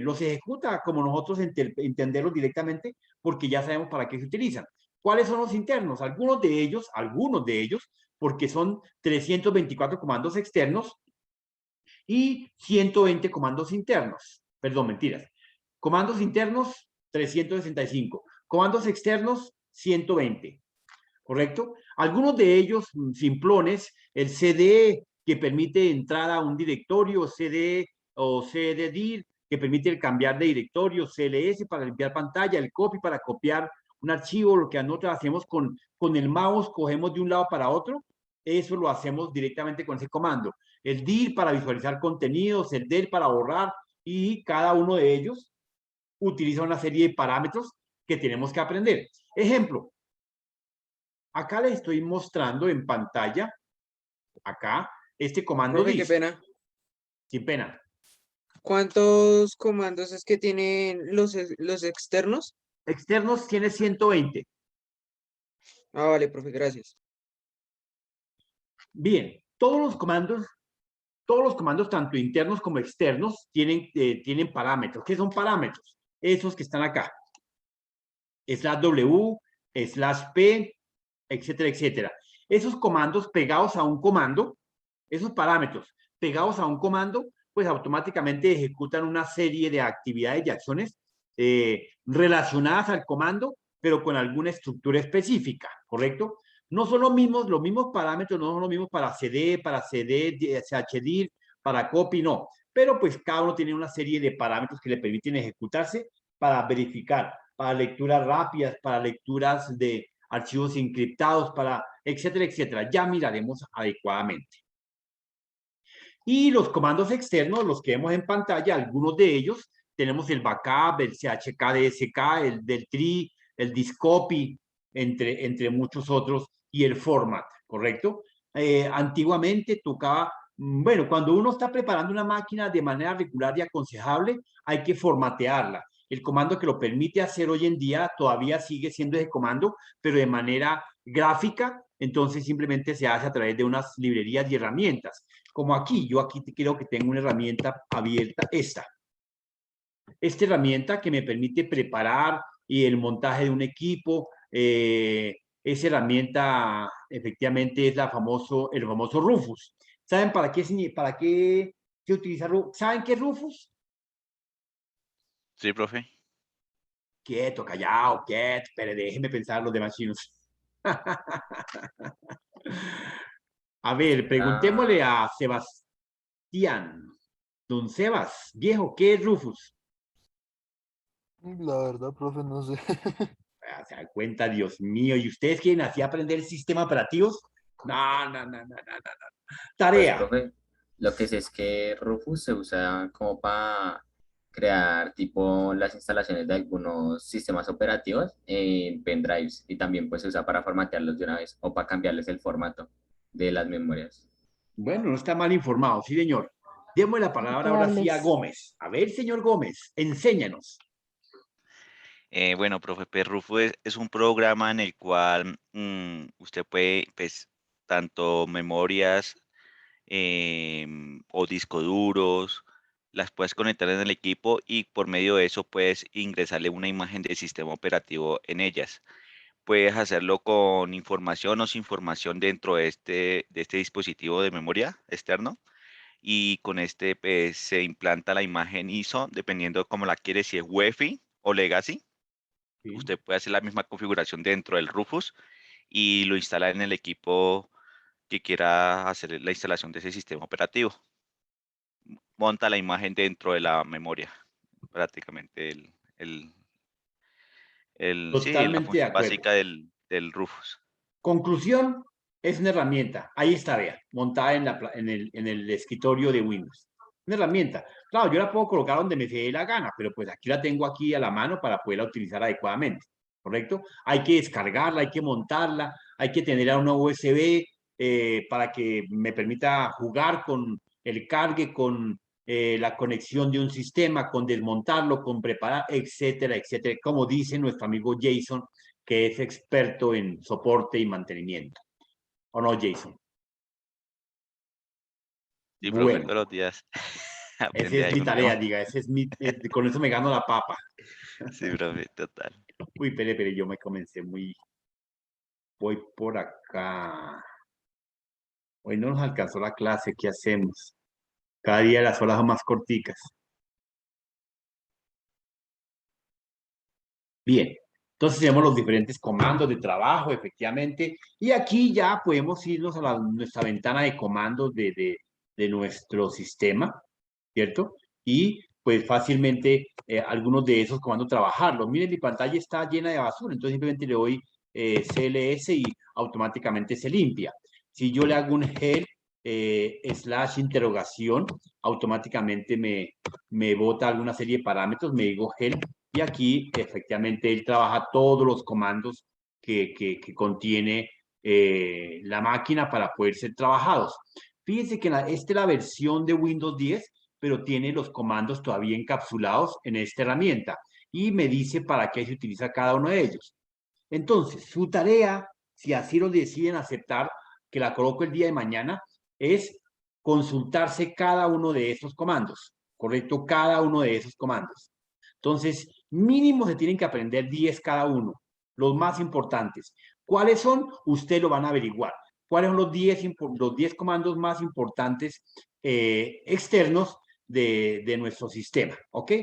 los ejecuta como nosotros entenderlos directamente, porque ya sabemos para qué se utilizan. ¿Cuáles son los internos? Algunos de ellos, porque son 324 comandos externos y 120 comandos internos. Perdón, mentiras. Comandos internos, 365. Comandos externos, 120. ¿Correcto? Algunos de ellos simplones, el CD que permite entrar a un directorio, CD o cddir que permite cambiar de directorio, CLS para limpiar pantalla, el copy para copiar un archivo, lo que nosotros hacemos con el mouse, cogemos de un lado para otro eso lo hacemos directamente con ese comando. El dir para visualizar contenidos, el del para borrar, y cada uno de ellos utiliza una serie de parámetros que tenemos que aprender. Ejemplo, acá les estoy mostrando en pantalla, acá, este comando Profe, qué dis. pena. Sin pena. ¿Cuántos comandos es que tienen los externos? Externos tiene 120. Ah, vale, profe, gracias. Bien, todos los comandos, tanto internos como externos, tienen parámetros. ¿Qué son parámetros? Esos que están acá. /w, /p, etcétera, etcétera. Esos comandos pegados a un comando, esos parámetros pegados a un comando, pues automáticamente ejecutan una serie de actividades y acciones relacionadas al comando, pero con alguna estructura específica, ¿correcto? No son los mismos parámetros, no son los mismos para CD, chdir, para copy, no. Pero pues cada uno tiene una serie de parámetros que le permiten ejecutarse para verificar, para lecturas rápidas, para lecturas de archivos encriptados, para etcétera, etcétera. Ya miraremos adecuadamente. Y los comandos externos, los que vemos en pantalla, algunos de ellos, tenemos el backup, el chkdsk, el del tree, el discopy, entre muchos otros, y el format, ¿correcto? Antiguamente tocaba, bueno, cuando uno está preparando una máquina de manera regular y aconsejable, hay que formatearla. El comando que lo permite hacer hoy en día todavía sigue siendo ese comando, pero de manera gráfica, entonces simplemente se hace a través de unas librerías y herramientas. Como aquí, yo aquí creo que tengo una herramienta abierta, esta herramienta que me permite preparar y el montaje de un equipo. Esa herramienta efectivamente es el famoso Rufus. ¿Saben para qué se utiliza Rufus? ¿Saben qué es Rufus? Sí, profe. Quieto, callado, quieto, pero déjenme pensar los demás chinos. A ver, preguntémosle a Sebastián. Don Sebas, viejo, ¿qué es Rufus? La verdad, profe, no sé. Se dan cuenta, Dios mío, ¿y ustedes quieren así aprender sistemas operativos? No. Pues, Tarea. profe, lo que sé es que Rufus se usa como para crear tipo las instalaciones de algunos sistemas operativos en pendrives y también pues se usa para formatearlos de una vez o para cambiarles el formato de las memorias. Bueno, no está mal informado, sí, señor. Demos la palabra ahora sí a Gómez. A ver, señor Gómez, enséñanos. Bueno, profe, pues Rufus es un programa en el cual usted puede, pues, tanto memorias o discos duros, las puedes conectar en el equipo y por medio de eso puedes ingresarle una imagen del sistema operativo en ellas. Puedes hacerlo con información o sin información dentro de este dispositivo de memoria externo y con este pues, se implanta la imagen ISO dependiendo de cómo la quiere, si es UEFI o Legacy. Sí. Usted puede hacer la misma configuración dentro del Rufus y lo instala en el equipo que quiera hacer la instalación de ese sistema operativo. Monta la imagen dentro de la memoria, prácticamente la Totalmente de función acuerdo. básica del Rufus. Conclusión, es una herramienta. Ahí está, vea, montada en el escritorio de Windows. Una herramienta. Claro, yo la puedo colocar donde me dé la gana, pero pues aquí la tengo aquí a la mano para poderla utilizar adecuadamente, ¿correcto? Hay que descargarla, hay que montarla, hay que tener una USB para que me permita jugar con el cargue, con la conexión de un sistema, con desmontarlo, con preparar, etcétera, etcétera. Como dice nuestro amigo Jason, que es experto en soporte y mantenimiento. ¿O no, Jason? Sí, profe, Bueno, todos los días esa aprende es mi algo tarea, nuevo. diga, con eso me gano la papa. Sí, profe, total. Uy, espere, yo me comencé voy por acá. Hoy no nos alcanzó la clase, ¿qué hacemos? Cada día las horas son más corticas. Bien, entonces tenemos los diferentes comandos de trabajo, efectivamente, y aquí ya podemos irnos a nuestra ventana de comandos de nuestro sistema, ¿cierto? Y pues fácilmente algunos de esos comandos trabajarlos. Miren, mi pantalla está llena de basura, entonces simplemente le doy CLS y automáticamente se limpia. Si yo le hago un help / interrogación, automáticamente me bota alguna serie de parámetros, me digo help, y aquí efectivamente él trabaja todos los comandos que contiene la máquina para poder ser trabajados. Fíjense que esta es la versión de Windows 10, pero tiene los comandos todavía encapsulados en esta herramienta y me dice para qué se utiliza cada uno de ellos. Entonces, su tarea, si así lo deciden aceptar, que la coloco el día de mañana, es consultarse cada uno de esos comandos, ¿correcto? Cada uno de esos comandos. Entonces, mínimo se tienen que aprender 10 cada uno, los más importantes. ¿Cuáles son? Ustedes lo van a averiguar. ¿Cuáles son los 10 comandos más importantes externos de nuestro sistema? ¿Ok?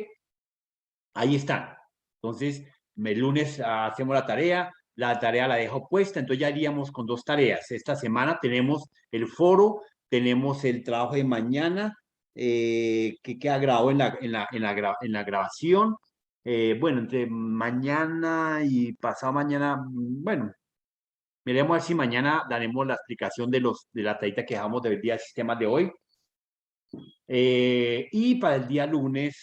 Ahí están. Entonces, el lunes hacemos la tarea la dejo puesta, entonces ya iríamos con 2 tareas. Esta semana tenemos el foro, tenemos el trabajo de mañana, que queda grabado en la grabación. Bueno, entre mañana y pasado mañana, bueno, miremos a ver si mañana daremos la explicación de la tarea que dejamos del día de sistemas de hoy. Y para el día lunes,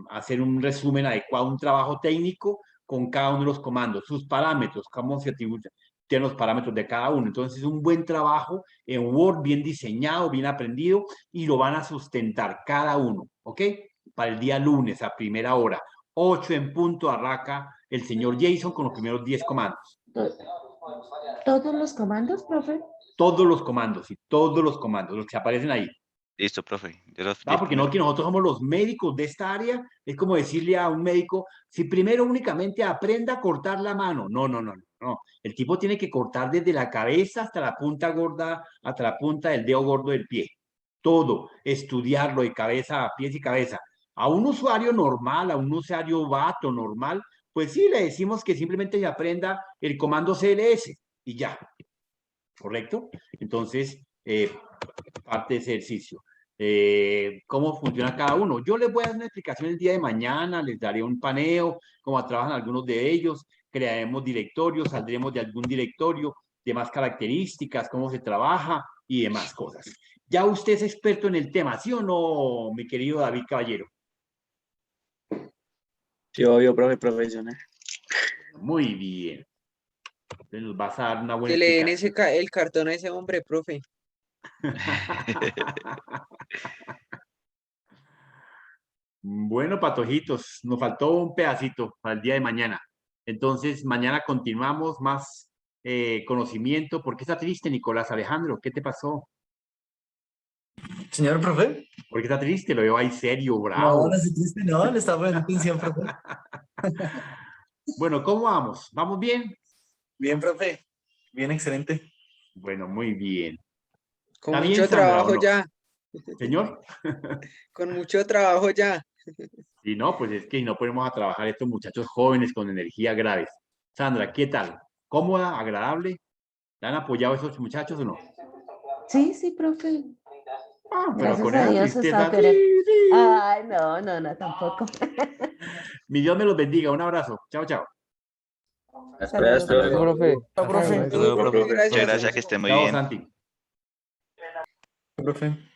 hacer un resumen adecuado, un trabajo técnico con cada uno de los comandos, sus parámetros, cómo se atribuyen los parámetros de cada uno. Entonces, es un buen trabajo en Word, bien diseñado, bien aprendido, y lo van a sustentar cada uno, ¿ok? Para el día lunes a primera hora, 8 en punto, arranca el señor Jason con los primeros 10 comandos. ¿Todos los comandos, profe? Todos los comandos, y todos los comandos, los que aparecen ahí. Listo, profe. Porque no, que nosotros somos los médicos de esta área, es como decirle a un médico, si primero únicamente aprenda a cortar la mano. No. El tipo tiene que cortar desde la cabeza hasta la punta gorda, hasta la punta del dedo gordo del pie. Todo, estudiarlo de cabeza a pies y cabeza. A un usuario normal, a un usuario vato normal, pues sí, le decimos que simplemente se aprenda el comando CLS y ya. ¿Correcto? Entonces, parte de ese ejercicio. Cómo funciona cada uno. Yo les voy a dar una explicación el día de mañana, les daré un paneo, cómo trabajan algunos de ellos, crearemos directorios, saldremos de algún directorio, de más características, cómo se trabaja y demás cosas. Ya usted es experto en el tema, ¿sí o no, mi querido David Caballero? Sí, obvio, profe, profesional. Muy bien. Entonces nos vas a dar una buena Que le den explicación. el cartón a ese hombre, profe. Bueno, patojitos, nos faltó un pedacito para el día de mañana. Entonces, mañana continuamos más conocimiento. ¿Por qué está triste, Nicolás Alejandro? ¿Qué te pasó? Señor profe. ¿Por qué está triste? Lo veo ahí serio, bravo. No estoy triste, no, le estaba poniendo atención, profe. Bueno, ¿cómo vamos? ¿Vamos bien? Bien, profe. Bien, excelente. Bueno, muy bien. Con ¿Está mucho bien, Sandra, trabajo o no? ya. ¿Señor? Con mucho trabajo ya. Y no, pues es que no ponemos a trabajar estos muchachos jóvenes con energía graves. Sandra, ¿qué tal? ¿Cómoda? ¿Agradable? ¿Le han apoyado esos muchachos o no? Sí, profe. Ah, pero Gracias con a esa Dios tristeza, está sí. Ay, no, tampoco. Mi Dios me los bendiga. Un abrazo. Chao, chao. Hasta luego. profe. Chao, profe. Hasta luego, profe. Muchas gracias, que esté muy Chao, bien. Santi. Profe.